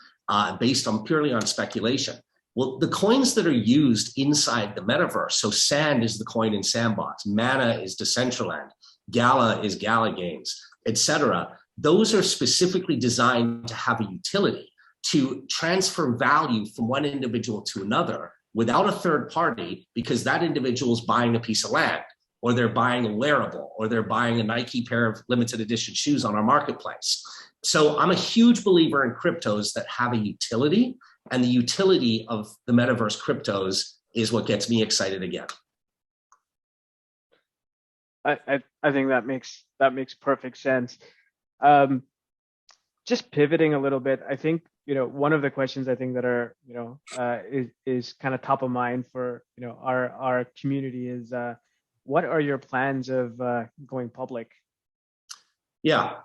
based purely on speculation. Well, the coins that are used inside the metaverse, so Sand is the coin in Sandbox, Mana is Decentraland, Gala is Gala Games, etc. Those are specifically designed to have a utility to transfer value from one individual to another without a third party, because that individual is buying a piece of land, or they're buying a wearable, or they're buying a Nike pair of limited edition shoes on our marketplace. So I'm a huge believer in cryptos that have a utility, and the utility of the metaverse cryptos is what gets me excited again. I think that makes perfect sense. Just pivoting a little bit, I think, one of the questions I think that are, is kind of top of mind for, our community is, what are your plans of going public? Yeah,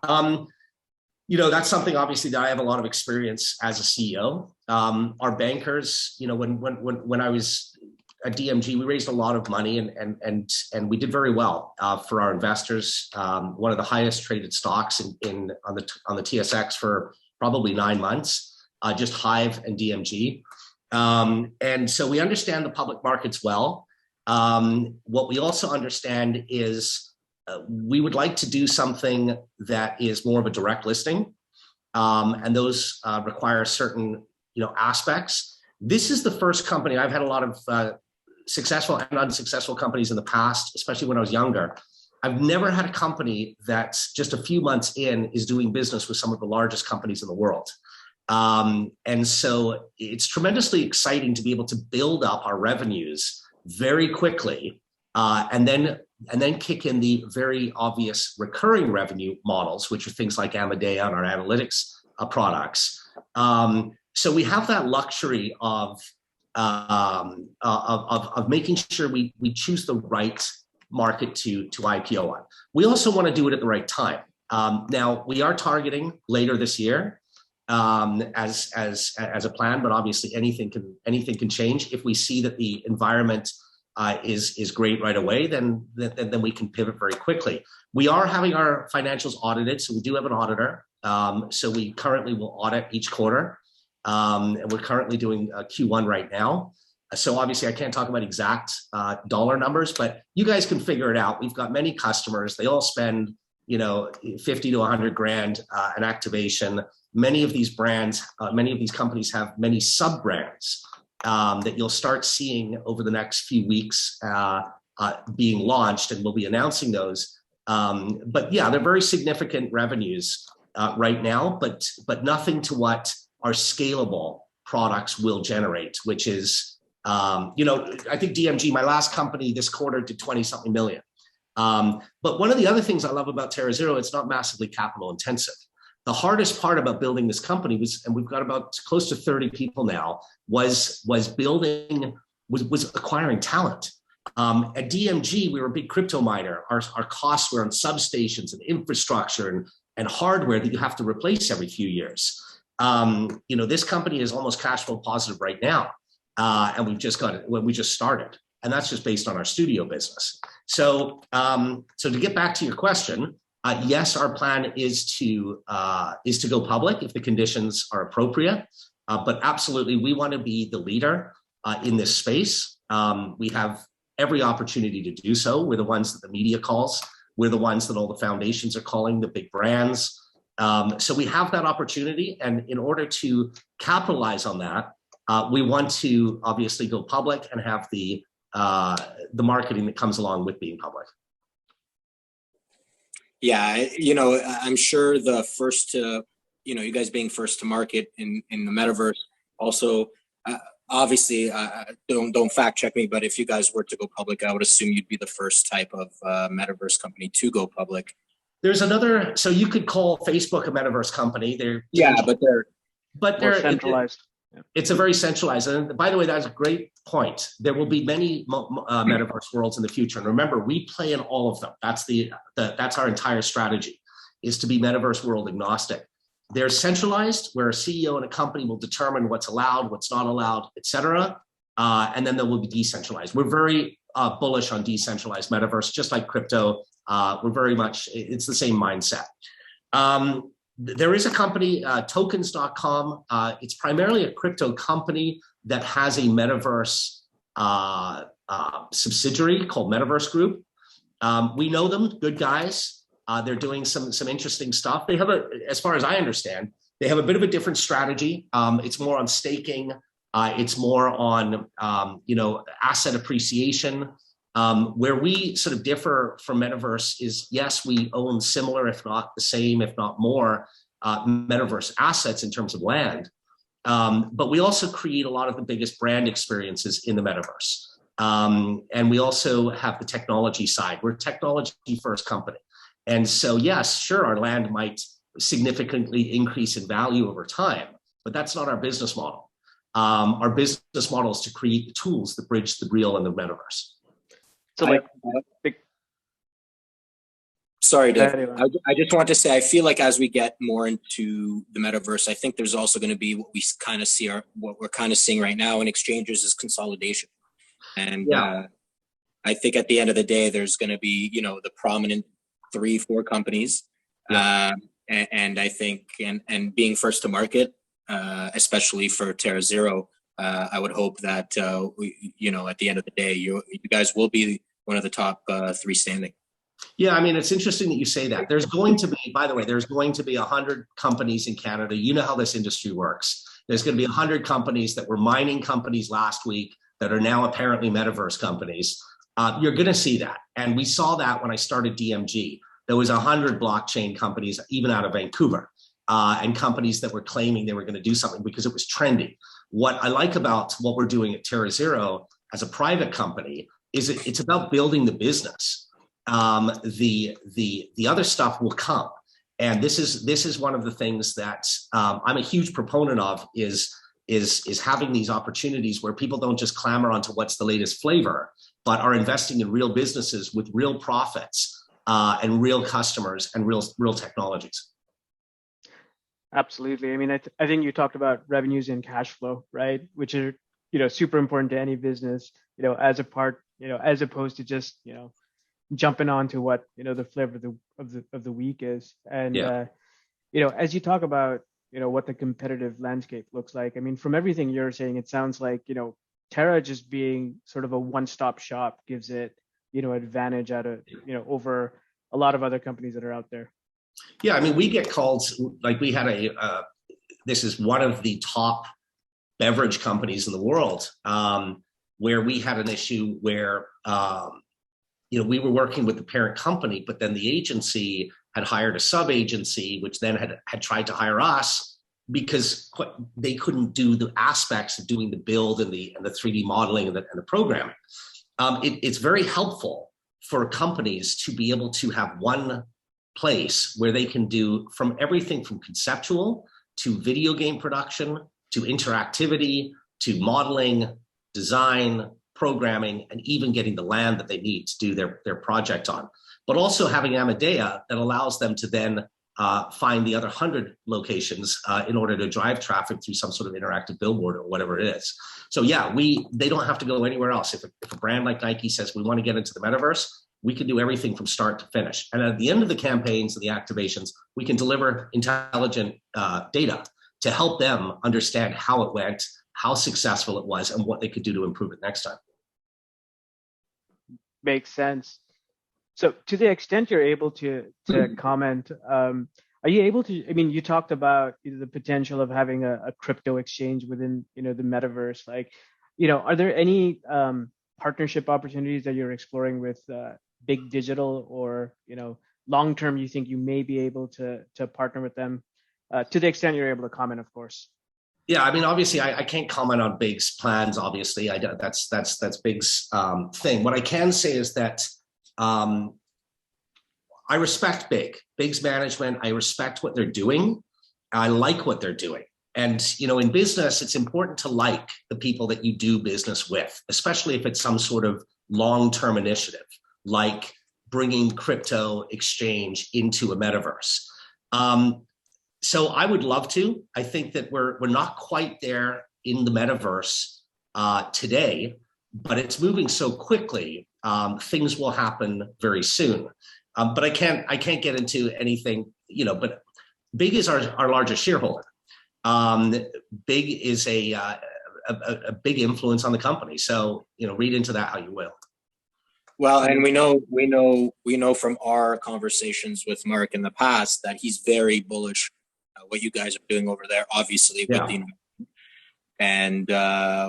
that's something obviously that I have a lot of experience as a CEO. Our bankers, when I was at DMG, we raised a lot of money and we did very well for our investors. One of the highest traded stocks on the TSX for probably 9 months, just Hive and DMG. And so we understand the public markets well. What we also understand is we would like to do something that is more of a direct listing, and those require certain aspects. This is the first company. I've had a lot of successful and unsuccessful companies in the past, especially when I was younger. I've never had a company that's just a few months in is doing business with some of the largest companies in the world. And so it's tremendously exciting to be able to build up our revenues very quickly, and then kick in the very obvious recurring revenue models, which are things like Amadea and our analytics products. So we have that luxury of making sure we choose the right market to IPO on. We also want to do it at the right time. Now we are targeting later this year as a plan, but obviously anything can change. If we see that the environment is great right away, then we can pivot very quickly. We are having our financials audited, so we do have an auditor. So we currently will audit each quarter, and we're currently doing Q1 right now. So obviously I can't talk about exact dollar numbers, but you guys can figure it out. We've got many customers. They all spend 50 to 100 grand an activation. Many of these brands, many of these companies have many sub brands that you'll start seeing over the next few weeks being launched, and we'll be announcing those. But yeah, they're very significant revenues right now, but nothing to what our scalable products will generate, which is, I think DMG, my last company this quarter, did 20-something million. But one of the other things I love about TerraZero, it's not massively capital intensive. The hardest part about building this company was, and we've got about close to 30 people now, was acquiring talent. At DMG, we were a big crypto miner. Our costs were on substations and infrastructure and hardware that you have to replace every few years. This company is almost cash flow positive right now. And we just started, and that's just based on our studio business. So to get back to your question, yes, our plan is to go public if the conditions are appropriate. But absolutely, we want to be the leader in this space. We have every opportunity to do so. We're the ones that the media calls. We're the ones that all the foundations are calling, the big brands. So we have that opportunity, and in order to capitalize on that, we want to obviously go public and have the marketing that comes along with being public. Yeah, I'm sure the first to, you guys being first to market in the metaverse also obviously, don't fact check me, but if you guys were to go public, I would assume you'd be the first type of metaverse company to go public. There's another, so you could call Facebook a metaverse company. Yeah, but they're more centralized. It's a very centralized. And by the way, that's a great point. There will be many metaverse worlds in the future. And remember, we play in all of them. That's our entire strategy, is to be metaverse world agnostic. They're centralized, where a CEO in a company will determine what's allowed, what's not allowed, et cetera. And then there will be decentralized. We're very bullish on decentralized metaverse, just like crypto. We're very much, it's the same mindset. There is a company, tokens.com. It's primarily a crypto company that has a metaverse subsidiary called Metaverse Group. We know them, good guys. They're doing some interesting stuff. They have as far as I understand, they have a bit of a different strategy. It's more on staking. It's more on asset appreciation. Where we sort of differ from Metaverse is, yes, we own similar, if not the same, if not more, Metaverse assets in terms of land. But we also create a lot of the biggest brand experiences in the Metaverse. And we also have the technology side. We're a technology first company. And so, yes, sure, our land might significantly increase in value over time, but that's not our business model. Our business model is to create the tools that bridge the real and the Metaverse. So sorry, Dave. I just want to say, I feel like as we get more into the metaverse, I think there's also going to be what we kind of see, what we're kind of seeing right now in exchanges is consolidation. And I think at the end of the day, there's going to be, the prominent 3-4 companies. And I think, and being first to market, especially for TerraZero, I would hope that, at the end of the day, you guys will be one of the top 3 standing. Yeah, I mean, it's interesting that you say that. There's going to be, by the way, there's going to be 100 companies in Canada. You know how this industry works. There's going to be 100 companies that were mining companies last week that are now apparently metaverse companies. You're going to see that. And we saw that when I started DMG. There was 100 blockchain companies, even out of Vancouver, and companies that were claiming they were going to do something because it was trendy. What I like about what we're doing at TerraZero as a private company is it's about building the business. The other stuff will come, and this is one of the things that I'm a huge proponent of is having these opportunities where people don't just clamor onto what's the latest flavor, but are investing in real businesses with real profits and real customers and real technologies. Absolutely. I mean, I think you talked about revenues and cash flow, right? Which are super important to any business, as a part, as opposed to just jumping onto what the flavor of the week is. And as you talk about what the competitive landscape looks like, I mean, from everything you're saying, it sounds like Terra just being sort of a one-stop shop gives it advantage over a lot of other companies that are out there. Yeah, I mean, we get calls, like we had this is one of the top beverage companies in the world, where we had an issue where we were working with the parent company, but then the agency had hired a sub-agency, which then had tried to hire us because they couldn't do the aspects of doing the build and the 3D modeling and the programming. It's very helpful for companies to be able to have one place where they can do from everything from conceptual to video game production to interactivity to modeling, design, programming, and even getting the land that they need to do their project on. But also having Amadea that allows them to then find the other 100 locations in order to drive traffic through some sort of interactive billboard or whatever it is. So yeah, they don't have to go anywhere else. If a brand like Nike says we want to get into the metaverse, we can do everything from start to finish. And at the end of the campaigns and the activations, we can deliver intelligent data to help them understand how it went, how successful it was, and what they could do to improve it next time. Makes sense. So to the extent you're able to comment, are you able to, I mean, you talked about the potential of having a crypto exchange within, the metaverse. Like, are there any partnership opportunities that you're exploring with Bigg Digital, or, long-term you think you may be able to partner with them, to the extent you're able to comment, of course? Yeah, I mean, obviously, I can't comment on Bigg's plans. Obviously, that's Bigg's thing. What I can say is that um, I respect Bigg's management. I respect what they're doing. I like what they're doing. And in business, it's important to like the people that you do business with, especially if it's some sort of long-term initiative, like bringing crypto exchange into a metaverse. So I would love to. I think that we're not quite there in the metaverse today, but it's moving so quickly. Things will happen very soon. But I can't get into anything, but Bigg is our largest shareholder. Bigg is a big influence on the company. So, read into that how you will. Well, and we know from our conversations with Mark in the past that he's very bullish what you guys are doing over there, obviously, with the investment. And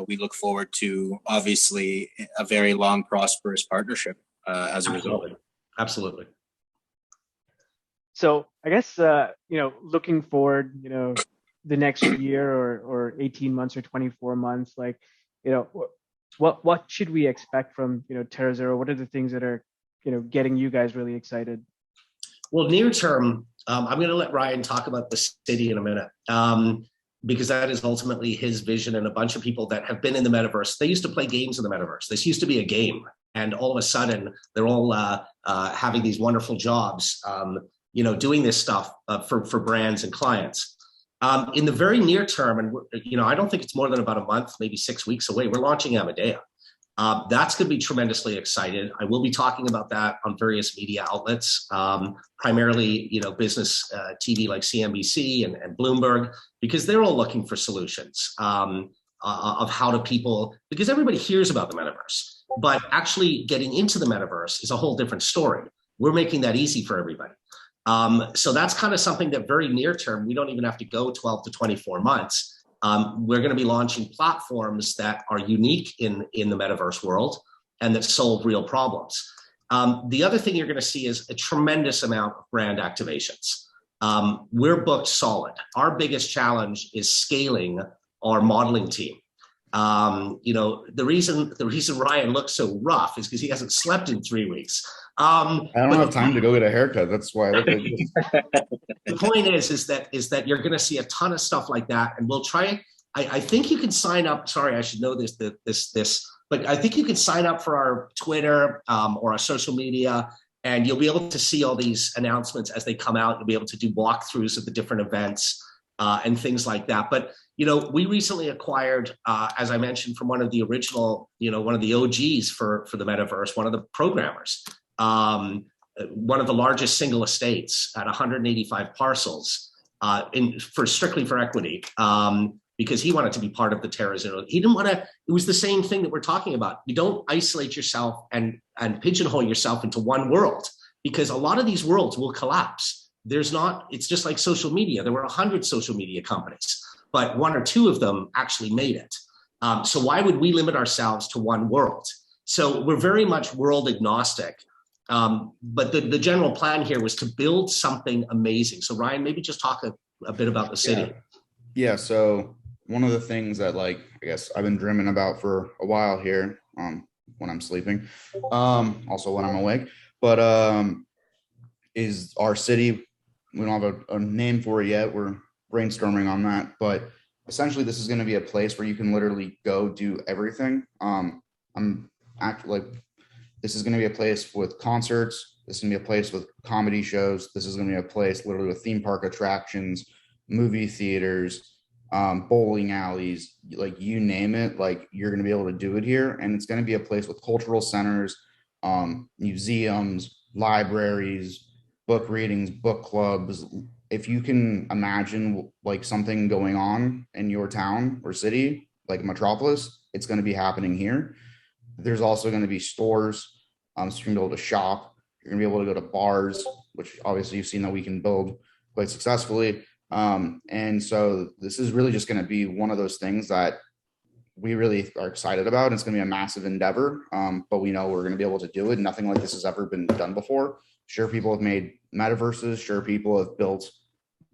we look forward to, obviously, a very long, prosperous partnership as a result. Absolutely. So I guess, looking forward, the next year or 18 months or 24 months, like, what should we expect from, TerraZero? What are the things that are, getting you guys really excited? Well, near term, I'm going to let Ryan talk about the city in a minute, because that is ultimately his vision, and a bunch of people that have been in the metaverse. They used to play games in the metaverse. This used to be a game, and all of a sudden, they're all having these wonderful jobs, doing this stuff for brands and clients. In the very near term, and I don't think it's more than about a month, maybe 6 weeks away, we're launching Amadea. That's going to be tremendously excited. I will be talking about that on various media outlets, primarily, business TV like CNBC and Bloomberg, because they're all looking for solutions of how do people, because everybody hears about the metaverse, but actually getting into the metaverse is a whole different story. We're making that easy for everybody. So that's kind of something that very near term, we don't even have to go 12 to 24 months. We're going to be launching platforms that are unique in the metaverse world and that solve real problems. The other thing you're going to see is a tremendous amount of brand activations. We're booked solid. Our biggest challenge is scaling our modeling team. The reason Ryan looks so rough is because he hasn't slept in 3 weeks. I don't have time to go get a haircut. That's why I look like this. The point is that you're going to see a ton of stuff like that, and we'll try. I think you can sign up. Sorry, I should know this, but I think you can sign up for our Twitter or our social media, and you'll be able to see all these announcements as they come out. You'll be able to do walkthroughs of the different events and things like that. But we recently acquired, as I mentioned, from one of the original, one of the OGs for the metaverse, one of the programmers. One of the largest single estates at 185 parcels strictly for equity, because he wanted to be part of the TerraZero. He didn't want to. It was the same thing that we're talking about. You don't isolate yourself and pigeonhole yourself into one world, because a lot of these worlds will collapse. It's just like social media. There were 100 social media companies, but 1 or 2 of them actually made it. So why would we limit ourselves to one world? So we're very much world agnostic. But the general plan here was to build something amazing. So Ryan, maybe just talk a bit about the city. Yeah. So one of the things that, like, I guess I've been dreaming about for a while here, when I'm sleeping, also when I'm awake, but is our city. We don't have a name for it yet. We're brainstorming on that, but essentially this is going to be a place where you can literally go do everything. This is going to be a place with concerts. This is going to be a place with comedy shows. This is going to be a place literally with theme park attractions, movie theaters, bowling alleys, like you name it, like you're going to be able to do it here. And it's going to be a place with cultural centers, museums, libraries, book readings, book clubs. If you can imagine like something going on in your town or city, like Metropolis, it's going to be happening here. There's also going to be stores, so you're going to be able to shop. You're going to be able to go to bars, which obviously you've seen that we can build quite successfully. And so this is really just going to be one of those things that we really are excited about. It's going to be a massive endeavor, but we know we're going to be able to do it. Nothing like this has ever been done before. Sure, people have made metaverses. Sure, people have built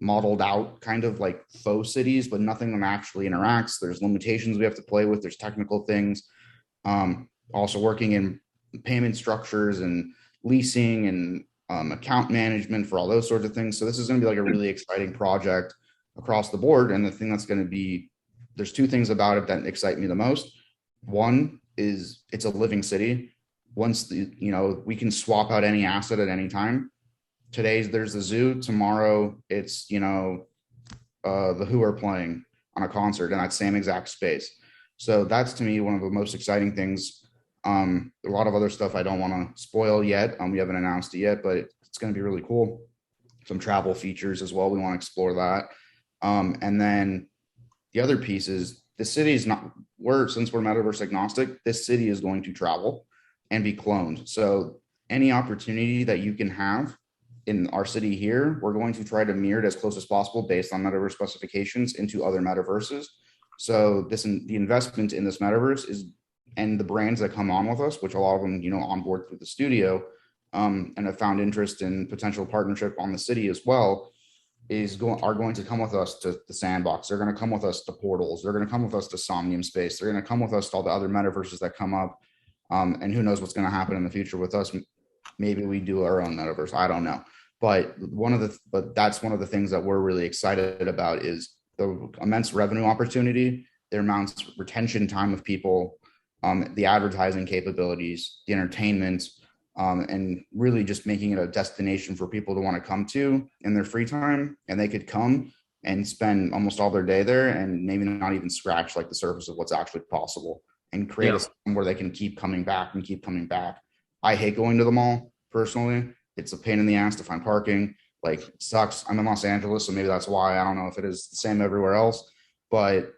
modeled out kind of like faux cities, but nothing that actually interacts. There's limitations we have to play with. There's technical things. Also working in payment structures and leasing and account management for all those sorts of things. So this is going to be like a really exciting project across the board. And the thing that's going to be, there's two things about it that excite me the most. One is it's a living city. Once we can swap out any asset at any time. Today's there's the zoo. Tomorrow it's the Who are playing on a concert in that same exact space. So that's to me one of the most exciting things. A lot of other stuff I don't want to spoil yet. We haven't announced it yet, but it's going to be really cool. Some travel features as well. We want to explore that. And then the other piece is the city is not, since we're metaverse agnostic, this city is going to travel and be cloned. So any opportunity that you can have in our city here, we're going to try to mirror it as close as possible based on metaverse specifications into other metaverses. So the investment in this metaverse is, and the brands that come on with us, which a lot of them, onboard through the studio, and have found interest in potential partnership on the city as well, are going to come with us to the Sandbox. They're going to come with us to Portals. They're going to come with us to Somnium Space. They're going to come with us to all the other metaverses that come up. And who knows what's going to happen in the future with us. Maybe we do our own metaverse. I don't know. But that's one of the things that we're really excited about is the immense revenue opportunity, the amounts of retention time of people, the advertising capabilities, the entertainment, and really just making it a destination for people to want to come to in their free time. And they could come and spend almost all their day there and maybe not even scratch like the surface of what's actually possible and create a system where they can keep coming back and keep coming back. I hate going to the mall personally. It's a pain in the ass to find parking. Like, it sucks. I'm in Los Angeles, so maybe that's why. I don't know if it is the same everywhere else, but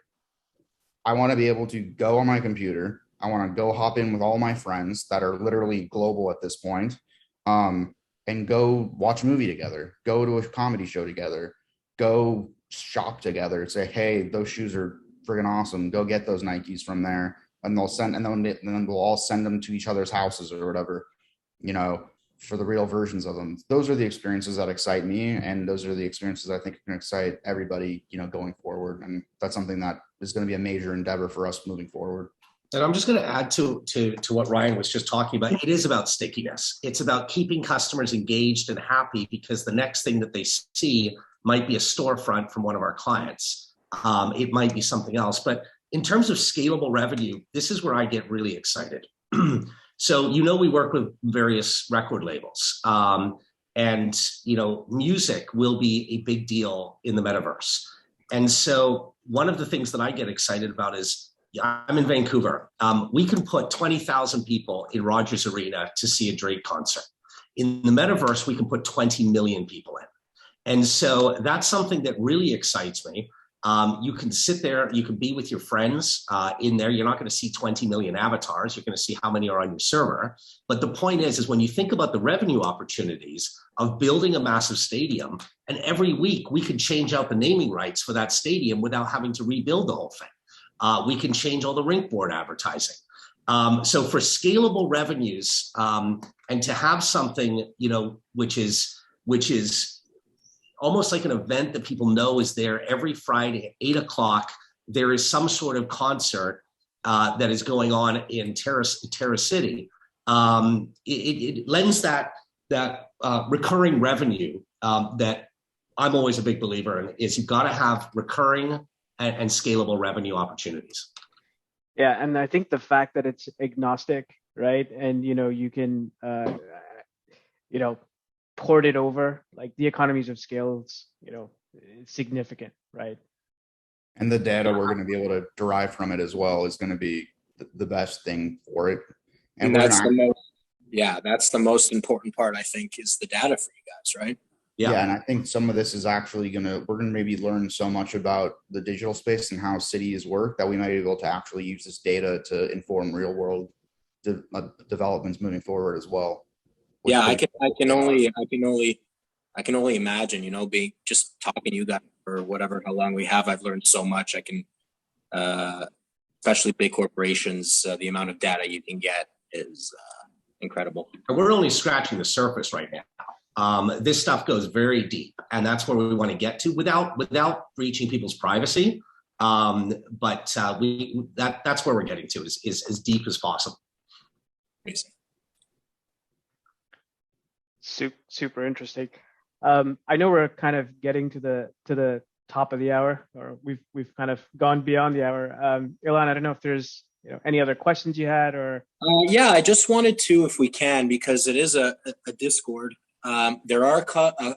I want to be able to go on my computer. I want to go hop in with all my friends that are literally global at this point, and go watch a movie together, go to a comedy show together, go shop together, say, hey, those shoes are friggin' awesome. Go get those Nikes from there. And then we'll all send them to each other's houses or whatever, for the real versions of them. Those are the experiences that excite me. And those are the experiences I think can excite everybody, going forward. And that's something that is going to be a major endeavor for us moving forward. And I'm just going to add to what Ryan was just talking about. It is about stickiness. It's about keeping customers engaged and happy, because the next thing that they see might be a storefront from one of our clients. It might be something else. But in terms of scalable revenue, this is where I get really excited. So, we work with various record labels, and, music will be a big deal in the metaverse. And so one of the things that I get excited about is, I'm in Vancouver. We can put 20,000 people in Rogers Arena to see a Drake concert. In the metaverse, we can put 20 million people in. And so that's something that really excites me. You can sit there, you can be with your friends in there. You're not going to see 20 million avatars. You're going to see how many are on your server. But the point is when you think about the revenue opportunities of building a massive stadium, and every week we can change out the naming rights for that stadium without having to rebuild the whole thing. We can change all the rink board advertising. So for scalable revenues, and to have something, which is almost like an event that people know is there every Friday at 8:00. There is some sort of concert that is going on in Terra City. It lends that recurring revenue that I'm always a big believer in. Is you've got to have recurring and scalable revenue opportunities. Yeah, and I think the fact that it's agnostic, right? And you can port it over, like the economies of scale, it's significant, right? And the data we're going to be able to derive from it as well is going to be the best thing for it. And that's that's the most important part, I think, is the data for you guys, right? Yeah, and I think some of this is actually we're going to maybe learn so much about the digital space and how cities work that we might be able to actually use this data to inform real world developments moving forward as well. Yeah, I can only imagine, being just talking to you guys for how long we have. I've learned so much. I can, especially big corporations, the amount of data you can get is incredible. We're only scratching the surface right now. This stuff goes very deep, and that's where we want to get to without breaching people's privacy. That's where we're getting to, is as deep as possible. Super interesting. I know we're kind of getting to the top of the hour, or we've kind of gone beyond the hour. Ilan, I don't know if there's any other questions you had, or yeah, I just wanted to, if we can, because it is a Discord. There are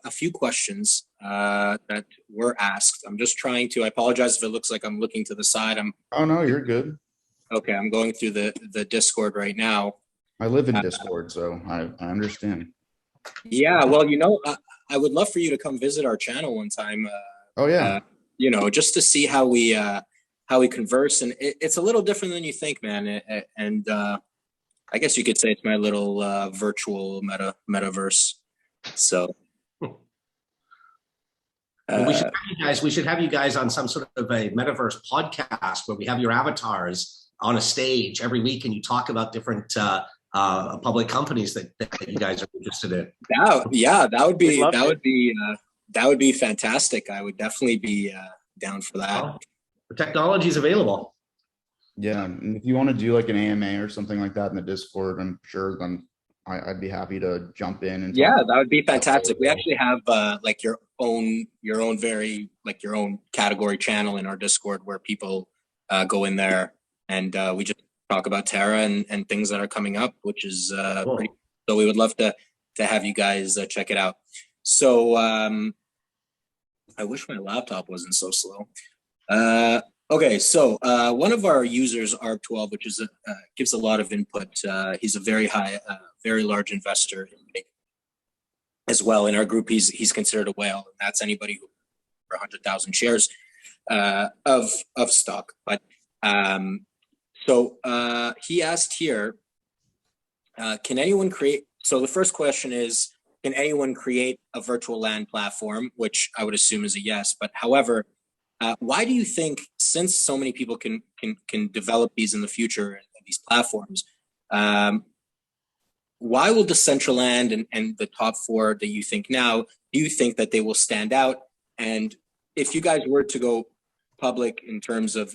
a few questions that were asked. I'm just trying to. I apologize if it looks like I'm looking to the side. Oh no, you're good. Okay, I'm going through the Discord right now. I live in Discord, so I understand. Yeah, well, I would love for you to come visit our channel one time. Oh yeah. Just to see how we converse, and it's a little different than you think, man. And I guess you could say it's my little virtual metaverse. So well, we should have you guys on some sort of a metaverse podcast where we have your avatars on a stage every week, and you talk about different public companies that you guys are interested in. That would be fantastic. I would definitely be down for that. Well, the technology is available. Yeah, and if you want to do like an AMA or something like that in the Discord, I'm sure then I'd be happy to jump in and that would be fantastic. We actually have like your own category channel in our Discord where people go in there and we just talk about Terra and things that are coming up, which is cool. pretty. So we would love to have you guys check it out. So I wish my laptop wasn't so slow. Okay, so one of our users, ARB12, which is gives a lot of input. He's a very large investor in Bigg as well. In our group, he's considered a whale, and that's anybody who for 100,000 shares of stock. But so he asked here, can anyone create? So the first question is, can anyone create a virtual land platform? Which I would assume is a yes. But however, why do you think, since so many people can develop these in the future and these platforms, why will Decentraland and the top four that you think now, do you think that they will stand out? And if you guys were to go public in terms of,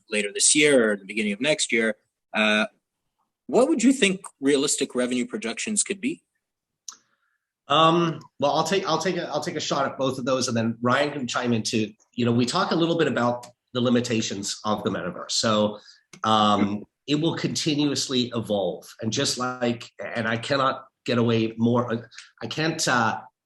later this year or the beginning of next year, what would you think realistic revenue projections could be? Well, I'll take a shot at both of those, and then Ryan can chime in too. We talk a little bit about the limitations of the metaverse. So it will continuously evolve, and and I cannot get away more. I can't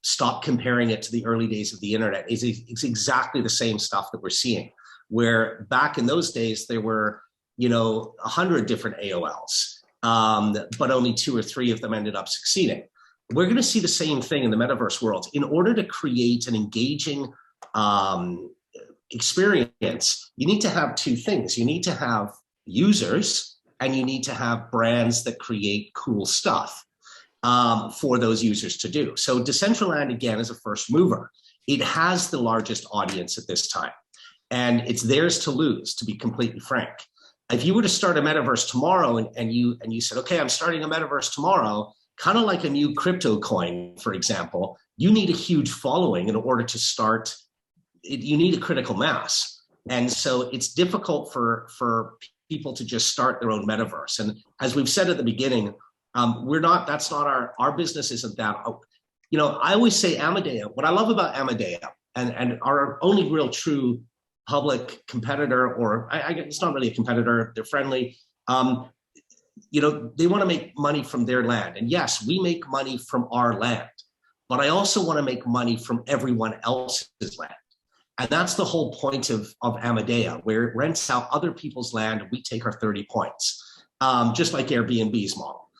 stop comparing it to the early days of the internet. It's exactly the same stuff that we're seeing, where back in those days there were 100 different AOLs, but only 2 or 3 of them ended up succeeding. We're going to see the same thing in the metaverse world. In order to create an engaging experience, you need to have 2 things. You need to have users, and you need to have brands that create cool stuff for those users to do. So Decentraland, again, is a first mover. It has the largest audience at this time, and it's theirs to lose, to be completely frank. If you were to start a metaverse tomorrow and you said, okay, I'm starting a metaverse tomorrow, kind of like a new crypto coin, for example, you need a huge following in order to start. You need a critical mass. And so it's difficult for people to just start their own metaverse. And as we've said at the beginning, that's not our business isn't that. I always say Amadea, what I love about Amadea and our only real true public competitor, or it's not really a competitor, they're friendly. They want to make money from their land. And yes, we make money from our land, but I also want to make money from everyone else's land. And that's the whole point of Amadea, where it rents out other people's land and we take our 30 points, just like Airbnb's model.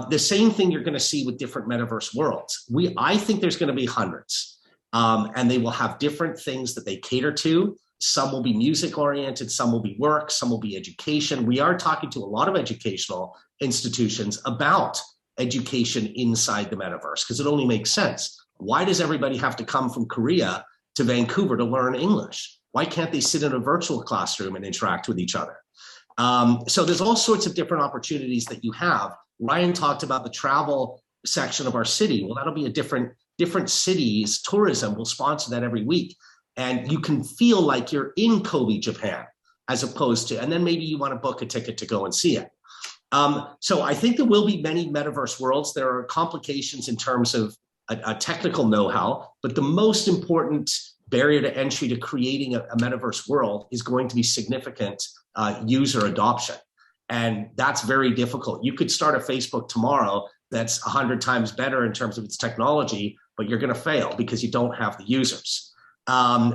The same thing you're going to see with different metaverse worlds. I think there's going to be hundreds, and they will have different things that they cater to. Some will be music oriented, some will be work, some will be education. We are talking to a lot of educational institutions about education inside the metaverse, because it only makes sense. Why does everybody have to come from Korea to Vancouver to learn English? Why can't they sit in a virtual classroom and interact with each other? So there's all sorts of different opportunities that you have. Ryan talked about the travel section of our city. Well, that'll be a different cities. Tourism will sponsor that every week. And you can feel like you're in Kobe, Japan, as opposed to, and then maybe you want to book a ticket to go and see it. So I think there will be many metaverse worlds. There are complications in terms of a technical know-how, but the most important barrier to entry to creating a metaverse world is going to be significant user adoption. And that's very difficult. You could start a Facebook tomorrow that's 100 times better in terms of its technology, but you're going to fail because you don't have the users.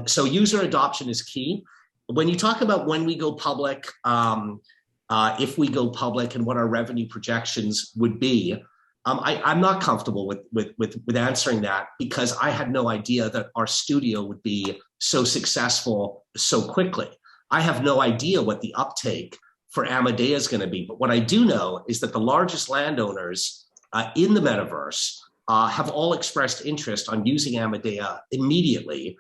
So user adoption is key. When you talk about when we go public, if we go public and what our revenue projections would be, I'm not comfortable with answering that because I had no idea that our studio would be so successful so quickly. I have no idea what the uptake for Amadea is going to be. But what I do know is that the largest landowners in the metaverse have all expressed interest on using Amadea immediately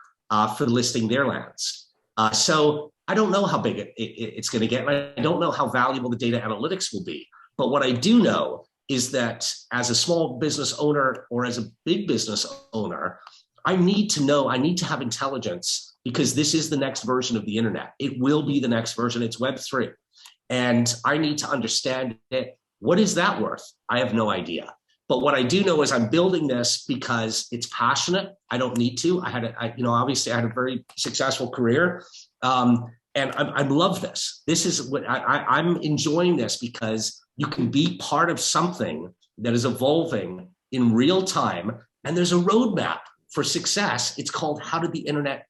for listing their lands. So I don't know how big it's going to get. And I don't know how valuable the data analytics will be. But what I do know is that as a small business owner or as a big business owner, I need to know, I need to have intelligence because this is the next version of the internet. It will be the next version. It's Web3. And I need to understand it. What is that worth? I have no idea. But what I do know is I'm building this because it's passionate. I don't need to. Obviously I had a very successful career. And I love this. This is what I'm enjoying this because you can be part of something that is evolving in real time. And there's a roadmap for success. It's called How Did the Internet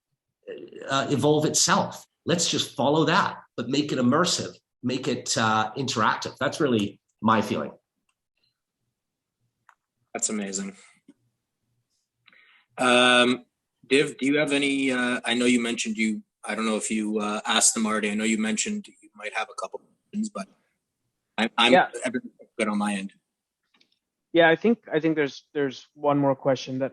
Evolve Itself? Let's just follow that, but make it immersive, make it interactive. That's really my feeling. That's amazing. Div, do you have any, I know you mentioned I don't know if you asked them already. I know you mentioned you might have a couple of questions, but I'm good on my end. Yeah, I think there's one more question that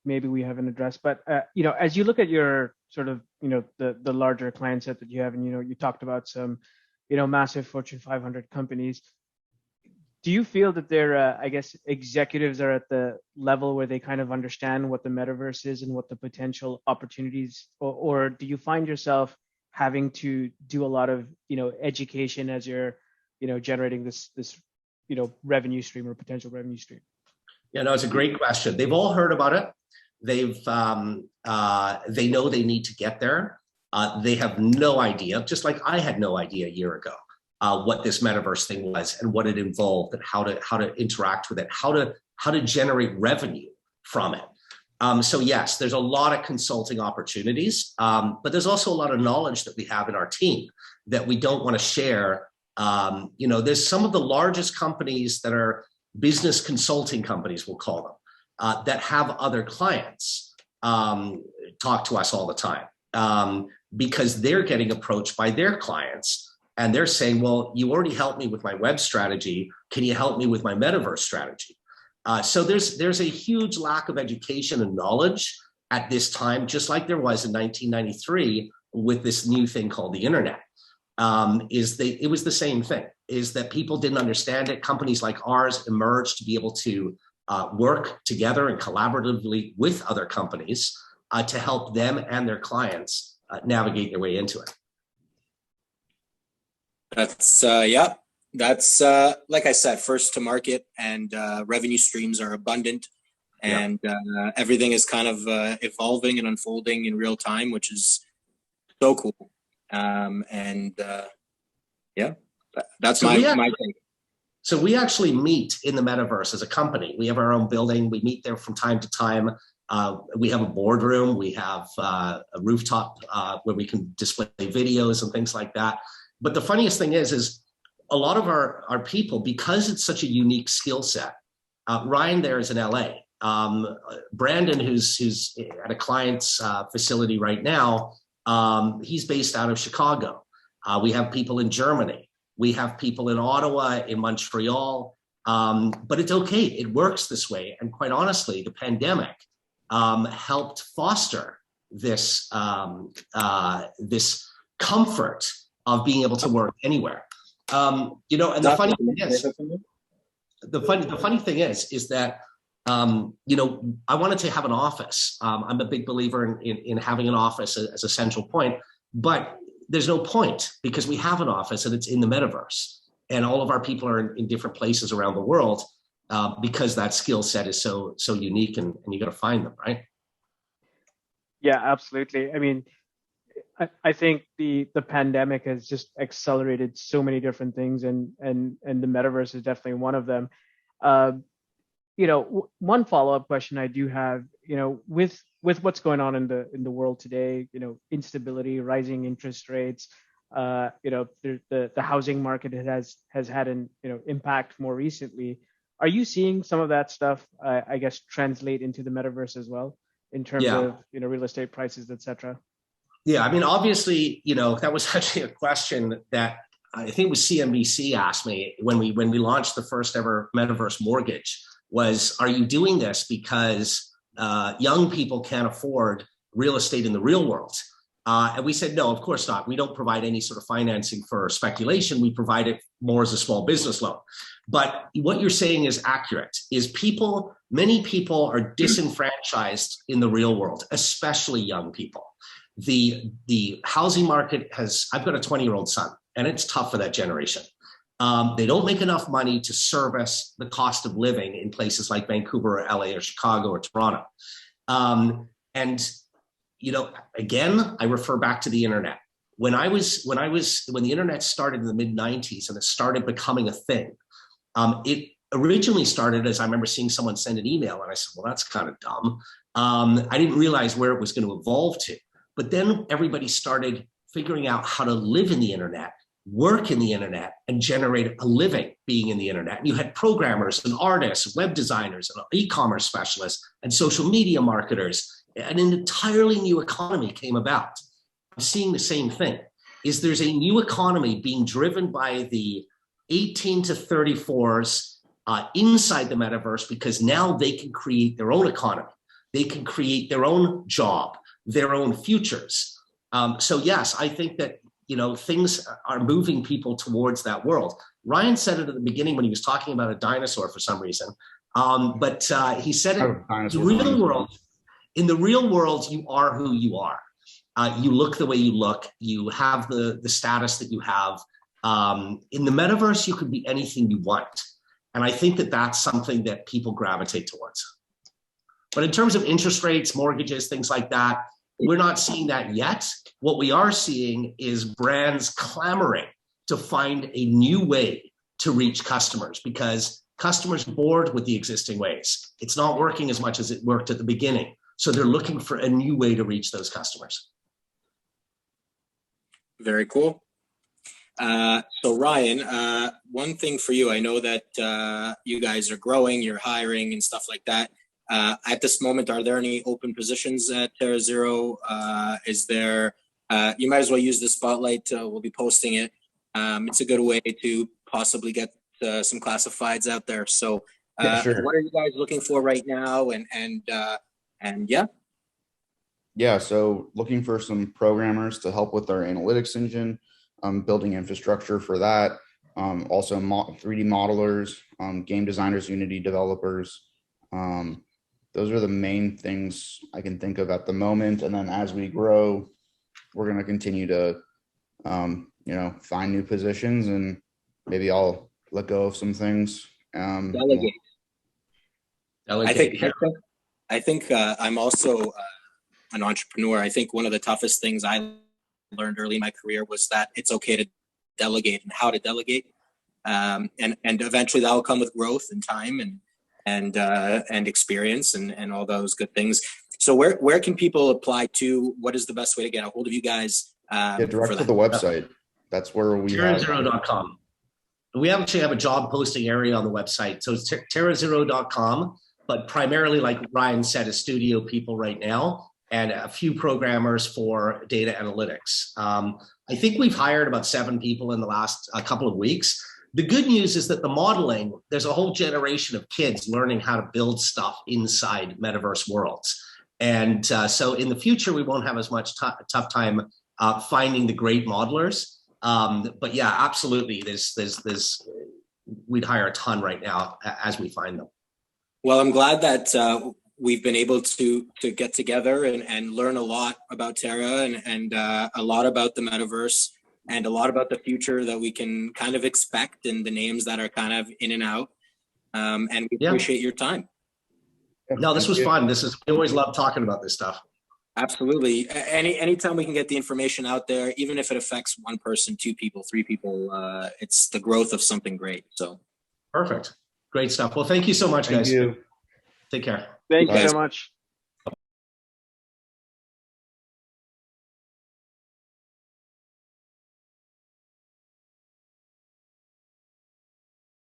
maybe we haven't addressed, but as you look at your sort of the larger client set that you have, and you talked about some massive Fortune 500 companies. Do you feel that their executives are at the level where they kind of understand what the metaverse is and what the potential opportunities, or do you find yourself having to do a lot of education as you're generating this revenue stream or potential revenue stream? Yeah, no, it's a great question. They've all heard about it. They know they need to get there. They have no idea, just like I had no idea a year ago, what this metaverse thing was and what it involved and how to interact with it, how to generate revenue from it. So yes, there's a lot of consulting opportunities, but there's also a lot of knowledge that we have in our team that we don't want to share. There's some of the largest companies that are business consulting companies, we'll call them, that have other clients talk to us all the time because they're getting approached by their clients and they're saying, well, you already helped me with my web strategy. Can you help me with my metaverse strategy? So there's a huge lack of education and knowledge at this time, just like there was in 1993 with this new thing called the internet. It was the same thing, is that people didn't understand it. Companies like ours emerged to be able to work together and collaboratively with other companies to help them and their clients navigate their way into it. That's, that's like I said, first to market, and revenue streams are abundant, and everything is kind of evolving and unfolding in real time, which is so cool. That's my thing. So we actually meet in the metaverse as a company. We have our own building. We meet there from time to time. We have a boardroom. We have a rooftop where we can display videos and things like that. But the funniest thing is a lot of our people, because it's such a unique skill set. Ryan there is in LA. Brandon, who's at a client's facility right now, he's based out of Chicago. We have people in Germany. We have people in Ottawa, in Montreal. But it's okay. It works this way. And quite honestly, the pandemic helped foster this this comfort of being able to work anywhere. And the funny thing is, the funny thing is that you know, I wanted to have an office. I'm a big believer in having an office as a central point, but there's no point because we have an office and it's in the metaverse, and all of our people are in different places around the world because that skill set is so unique, and you got to find them, right? Yeah, absolutely. I mean, I think the pandemic has just accelerated so many different things, and the metaverse is definitely one of them. You know, one follow-up question I do have, you know, with what's going on in the world today, you know, instability, rising interest rates, you know, the housing market has had an, you know, impact more recently. Are you seeing some of that stuff, I guess, translate into the metaverse as well in terms of, you know, real estate prices, et cetera? Yeah, I mean, obviously, you know, that was actually a question that I think it was CNBC asked me when we launched the first ever metaverse mortgage. Was, are you doing this because young people can't afford real estate in the real world? And we said, no, of course not. We don't provide any sort of financing for speculation. We provide it more as a small business loan. But what you're saying is accurate, is many people are disenfranchised in the real world, especially young people. The housing market I've got a 20-year-old son, and it's tough for that generation. They don't make enough money to service the cost of living in places like Vancouver or LA or Chicago or Toronto. And, you know, again, I refer back to the internet. When the internet started in the mid-90s and it started becoming a thing, it originally started as I remember seeing someone send an email and I said, well, that's kind of dumb. I didn't realize where it was going to evolve to. But then everybody started figuring out how to live in the internet, work in the internet, and generate a living being in the internet. And you had programmers and artists, web designers, and e-commerce specialists, and social media marketers. And an entirely new economy came about. I'm seeing the same thing. There's a new economy being driven by the 18 to 34s inside the metaverse, because now they can create their own economy. They can create their own job, their own futures. So yes, I think that, you know, things are moving people towards that world. Ryan said it at the beginning when he was talking about a dinosaur for some reason, but he said it in the real world. In the real world, you are who you are. You look the way you look. You have the status that you have. In the metaverse, you could be anything you want. And I think that that's something that people gravitate towards. But in terms of interest rates, mortgages, things like that, we're not seeing that yet. What we are seeing is brands clamoring to find a new way to reach customers, because customers are bored with the existing ways. It's not working as much as it worked at the beginning. So they're looking for a new way to reach those customers. Very cool. So Ryan, one thing for you, I know that you guys are growing, you're hiring and stuff like that. At this moment, are there any open positions at TerraZero? Is there, you might as well use the spotlight. We'll be posting it. It's a good way to possibly get some classifieds out there. So yeah, sure. What are you guys looking for right now? And yeah. Yeah, so looking for some programmers to help with our analytics engine, building infrastructure for that. Also 3D modelers, game designers, Unity developers. Those are the main things I can think of at the moment. And then as we grow, we're going to continue to, you know, find new positions, and maybe I'll let go of some things. Delegate. I think I'm also an entrepreneur. I think one of the toughest things I learned early in my career was that it's okay to delegate and how to delegate. And eventually that will come with growth and time and experience and all those good things. So where can people apply to? What is the best way to get a hold of you guys? Direct to the website. That's where we TerraZero.com. We actually have a job posting area on the website. So it's TerraZero.com, but primarily, like Ryan said, a studio people right now and a few programmers for data analytics. I think we've hired about 7 people in the last couple of weeks. The good news is that the modeling, there's a whole generation of kids learning how to build stuff inside metaverse worlds. And so in the future, we won't have as much tough time finding the great modelers. But yeah, absolutely. There's we'd hire a ton right now as we find them. Well, I'm glad that we've been able to get together and learn a lot about Terra and a lot about the metaverse and a lot about the future that we can kind of expect and the names that are kind of in and out. And we appreciate your time. No, this was fun. We always love talking about this stuff. Absolutely. Anytime we can get the information out there, even if it affects one person, 2 people, 3 people, it's the growth of something great. So perfect. Great stuff. Well, thank you so much, guys. Thank you. Take care. Thank you Bye. so much.